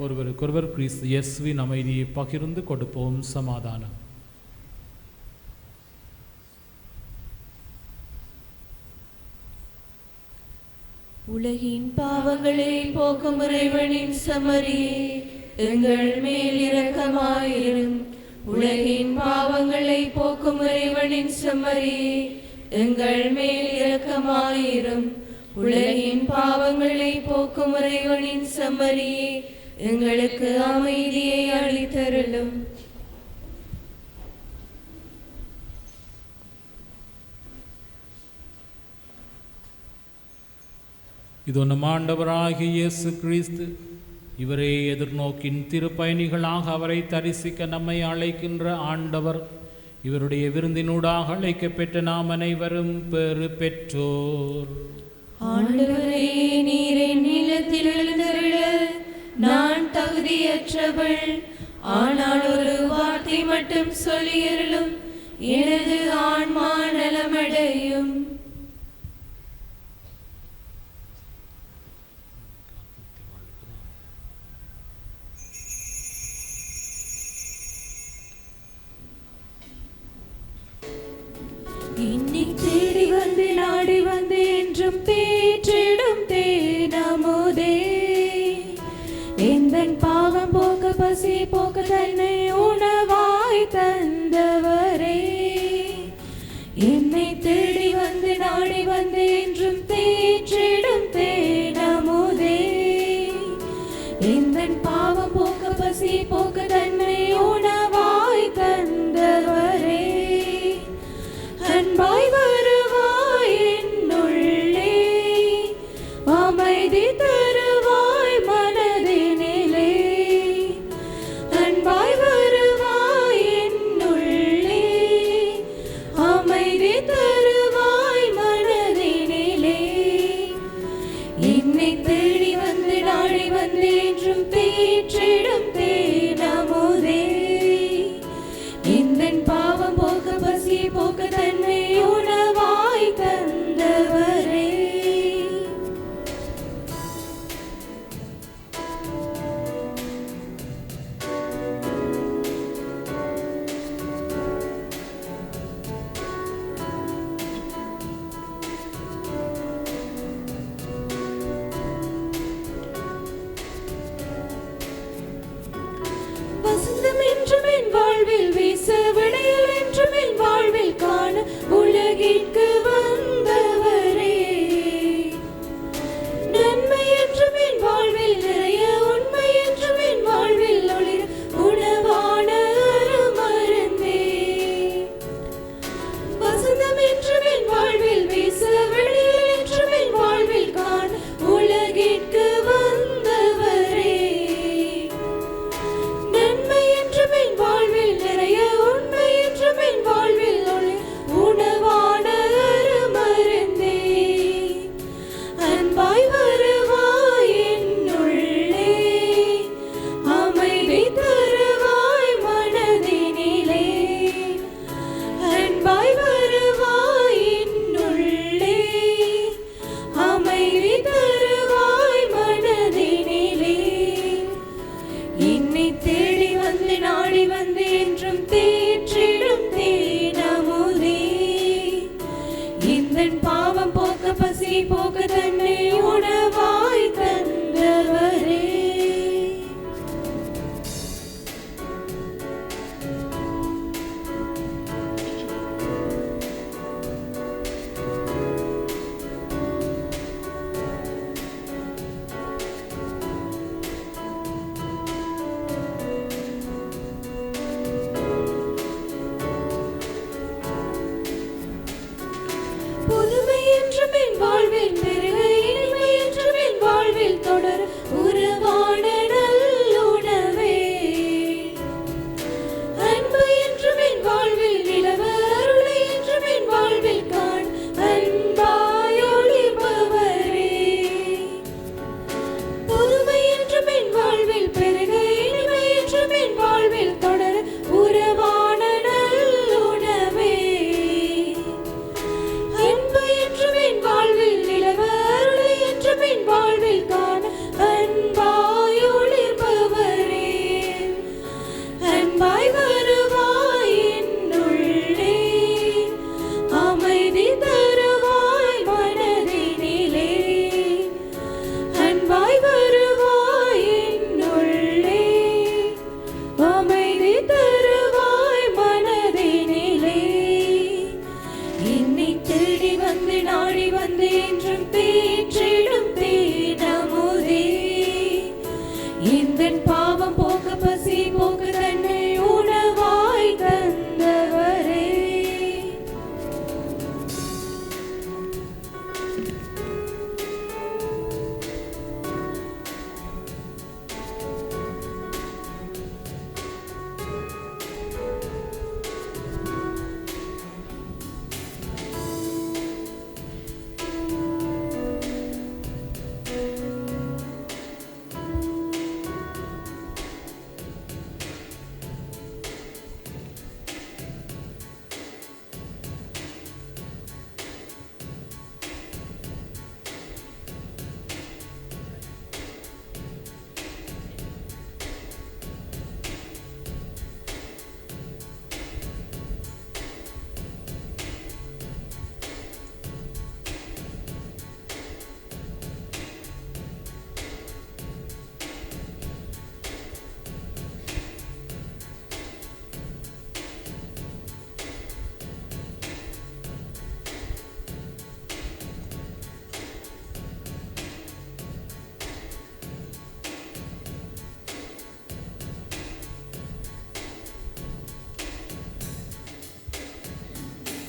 ஒருவருக்கொருவர் கிறிஸ்து இயேசுவின் அமைதியை பகிர்ந்து கொடுப்போம். சமாதானம். உலகின் பாவங்களை போக்கும் இறைவனின் செம்மறியே, எங்கள் மேல் இரக்கமாயிரும். உலகின் பாவங்களை போக்கும் இறைவனின் செம்மறியே, எங்கள் மேல் இரக்கமாயிரும். உலகின் பாவங்களை போக்கும் இறைவனின் செம்மறியே, எங்களுக்கு அமைதியை அளித்தருளும். இதோ நம் ஆண்டவராகிய இயேசு கிறிஸ்து, இவரே எதிர்நோக்கின் திருப்பயணிகளாக அவரை தரிசிக்க நம்மை அழைக்கின்ற ஆண்டவர். இவருடைய விருந்தினூடாக அழைக்கப்பெற்ற நாம் அனைவரும் பெறு பெற்றோர். ஆண்டவரே, நீர் என் நிலத்தில் எழுந்தருள நான் தகுதியற்றவள். ஆனால் ஒரு வார்த்தை மட்டும் சொல்லியருளும், எனது ஆன்மா நலமடையும். என்னை தேடி வந்து நாடி வந்து என்றும் தேற்றிடும் தேனமுதே, எந்தன் பாவம் போக்க பசி போக்க தன்னை உணவாய் தந்தவரே. என்னை தேடி வந்து நாடி வந்து என்றும் தேற்றிடும் தேனமுதே, எந்தன் பாவம் போக்க பசி போக்க தன்னை உணவாய் தந்தவரே. அன்பாய் வருவாய் என்னுள்ளே, அமைதி தருவாய் மனதினிலே. அன்பாய் வருவாய் என்னுள்ளே, அமைதி தருவாய் மனதினிலே. என்னை தேடி வந்து நாடி வந்து என்றும் தேற்றிடும் தேனமுதே, எந்தன் பாவம் போக்க பசி போக்க தன்னை உணவாய் தந்தவரே. வசந்தம் என்றும் என் வாழ்வில் வீச, விடையல் என்றும் என் வாழ்வில் காண உலகிற்கு வந்தவரே. நன்மை என்றும் என் வாழ்வில் நிறைய, உண்மை என்றும் என் வாழ்வில் ஒளிர, உணவான அருமருந்தே. வசந்தம் என்றும் என் வாழ்வில் வீச, விடையல் என்றும் என் வாழ்வில் காண உலகிற்கு வந்தவரே. நன்மை என்றும் என் வாழ்வில் நிறைய, உண்மை என்றும் என் வாழ்வில் ஒளி, உணவான அருமருந்தே. அன்பாய் வருவாய் என்னுள்ளே, அமைதி தருவாய் மனதினிலே. அன்பாய் வருவாய் என்னுள்ளே, அமைதி தருவாய் மனதினிலே. என்னை தேடி வந்து நாடி வந்து என்றும் தேற்றிடும் தேனமுதே, எந்தன் பாவம் போக்க பசி போக்க தன்னை உணவாய் தந்தவரே. புதுமை என்றும் என் வாழ்வில் பெருக, என்றும் தேற்றிடும் தேனமுதே எந்தன் பாவம் போக்க பசி போக்க தன்னை உணவாய் தந்தவரே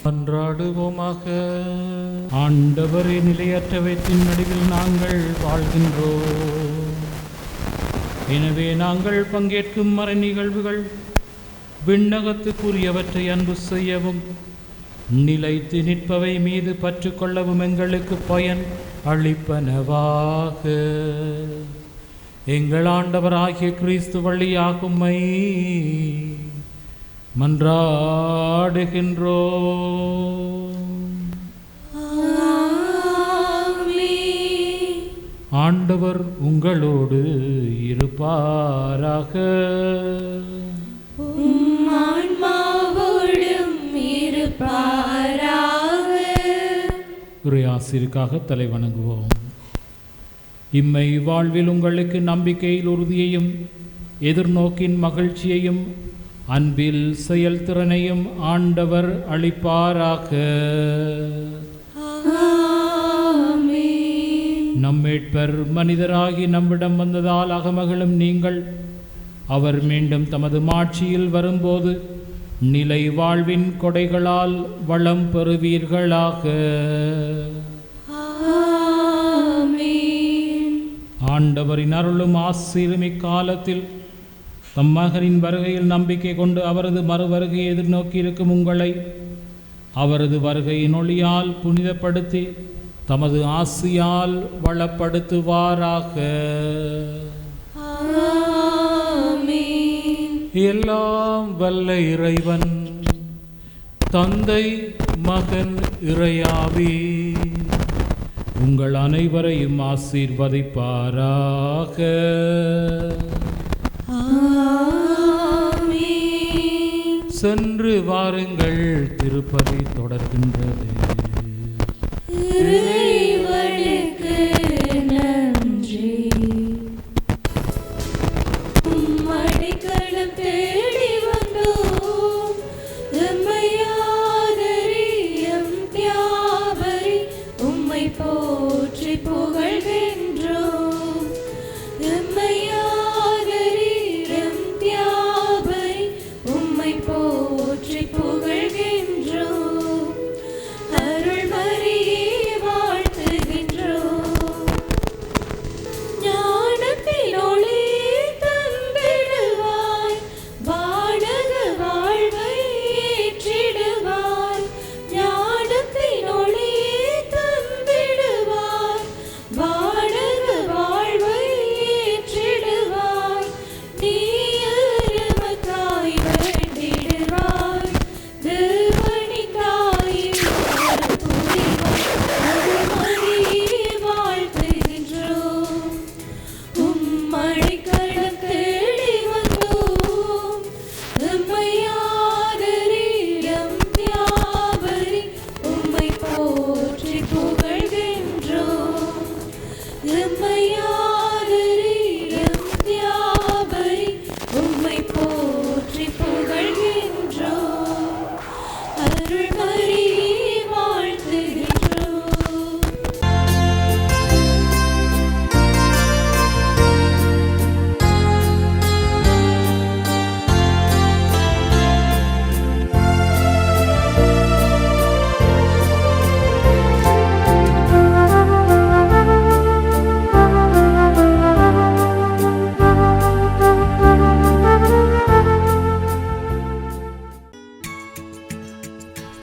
மன்றாடுவோமாக. ஆண்டவரே, நிலையற்றவற்றின் நடுவில் நாங்கள் வாழ்கின்றோம். எனவே நாங்கள் பங்கேற்கும் மறை நிகழ்வுகள் விண்ணகத்துக்குரியவற்றை அன்பு செய்யவும் நிலைத்து நிற்பவை மீது பற்று கொள்ளவும் எங்களுக்கு பயன் அளிப்பனவாக. எங்கள் ஆண்டவராகிய கிறிஸ்து வழியாக உம்மை மன்றாடுகின்றோம். ஆண்டவர் உங்களோடு இருப்பாராக. இறையாசிற்காக தலை வணங்குவோம். இம்மை வாழ்வில் உங்களுக்கு நம்பிக்கையில் உறுதியையும் எதிர்நோக்கின் மகிழ்ச்சியையும் அன்பில் செயல்திறனையும் ஆண்டவர் அளிப்பாராக. நம் மீட்பர் மனிதராகி நம்மிடம் வந்ததால் அகமகளும் நீங்கள் அவர் மீண்டும் தமது மாட்சியில் வரும்போது நிலை வாழ்வின் கொடைகளால் வளம் பெறுவீர்களாக. ஆண்டவரின் அருளும் ஆசீரும் இக்காலத்தில் தம் மகனின் வருகையில் நம்பிக்கை கொண்டு அவரது மறுவருகையை எதிர்நோக்கி இருக்கும் உங்களை அவரது வருகையின் ஒளியால் புனிதப்படுத்தி தமது ஆசியால் வளப்படுத்துவாராக. எல்லாம் வல்ல இறைவன் தந்தை, மகன், இறையாவி உங்கள் அனைவரையும் ஆசீர்வதிப்பாராக. சென்று வாருங்கள், திருப்பலி தொடர்கின்றது. இறைவனுக்கு நன்றி. அடைக்கலம் தேடி வந்தோம், எம்மை ஆதரியும் தியாபரி உம்மை போற்றி புகழ்கின்றோம். எம்மை ஆதரியும் தியாபரி உம்மை போற்றி புகழ்கின்றோம். அருள்மரியே வாழ்க,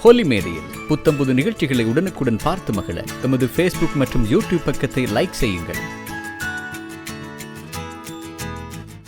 ஹோலி மேடையில் புத்தம்புது நிகழ்ச்சிகளை உடனுக்குடன் பார்த்து மகிழ எமது ஃபேஸ்புக் மற்றும் யூடியூப் பக்கத்தை லைக் செய்யுங்கள்.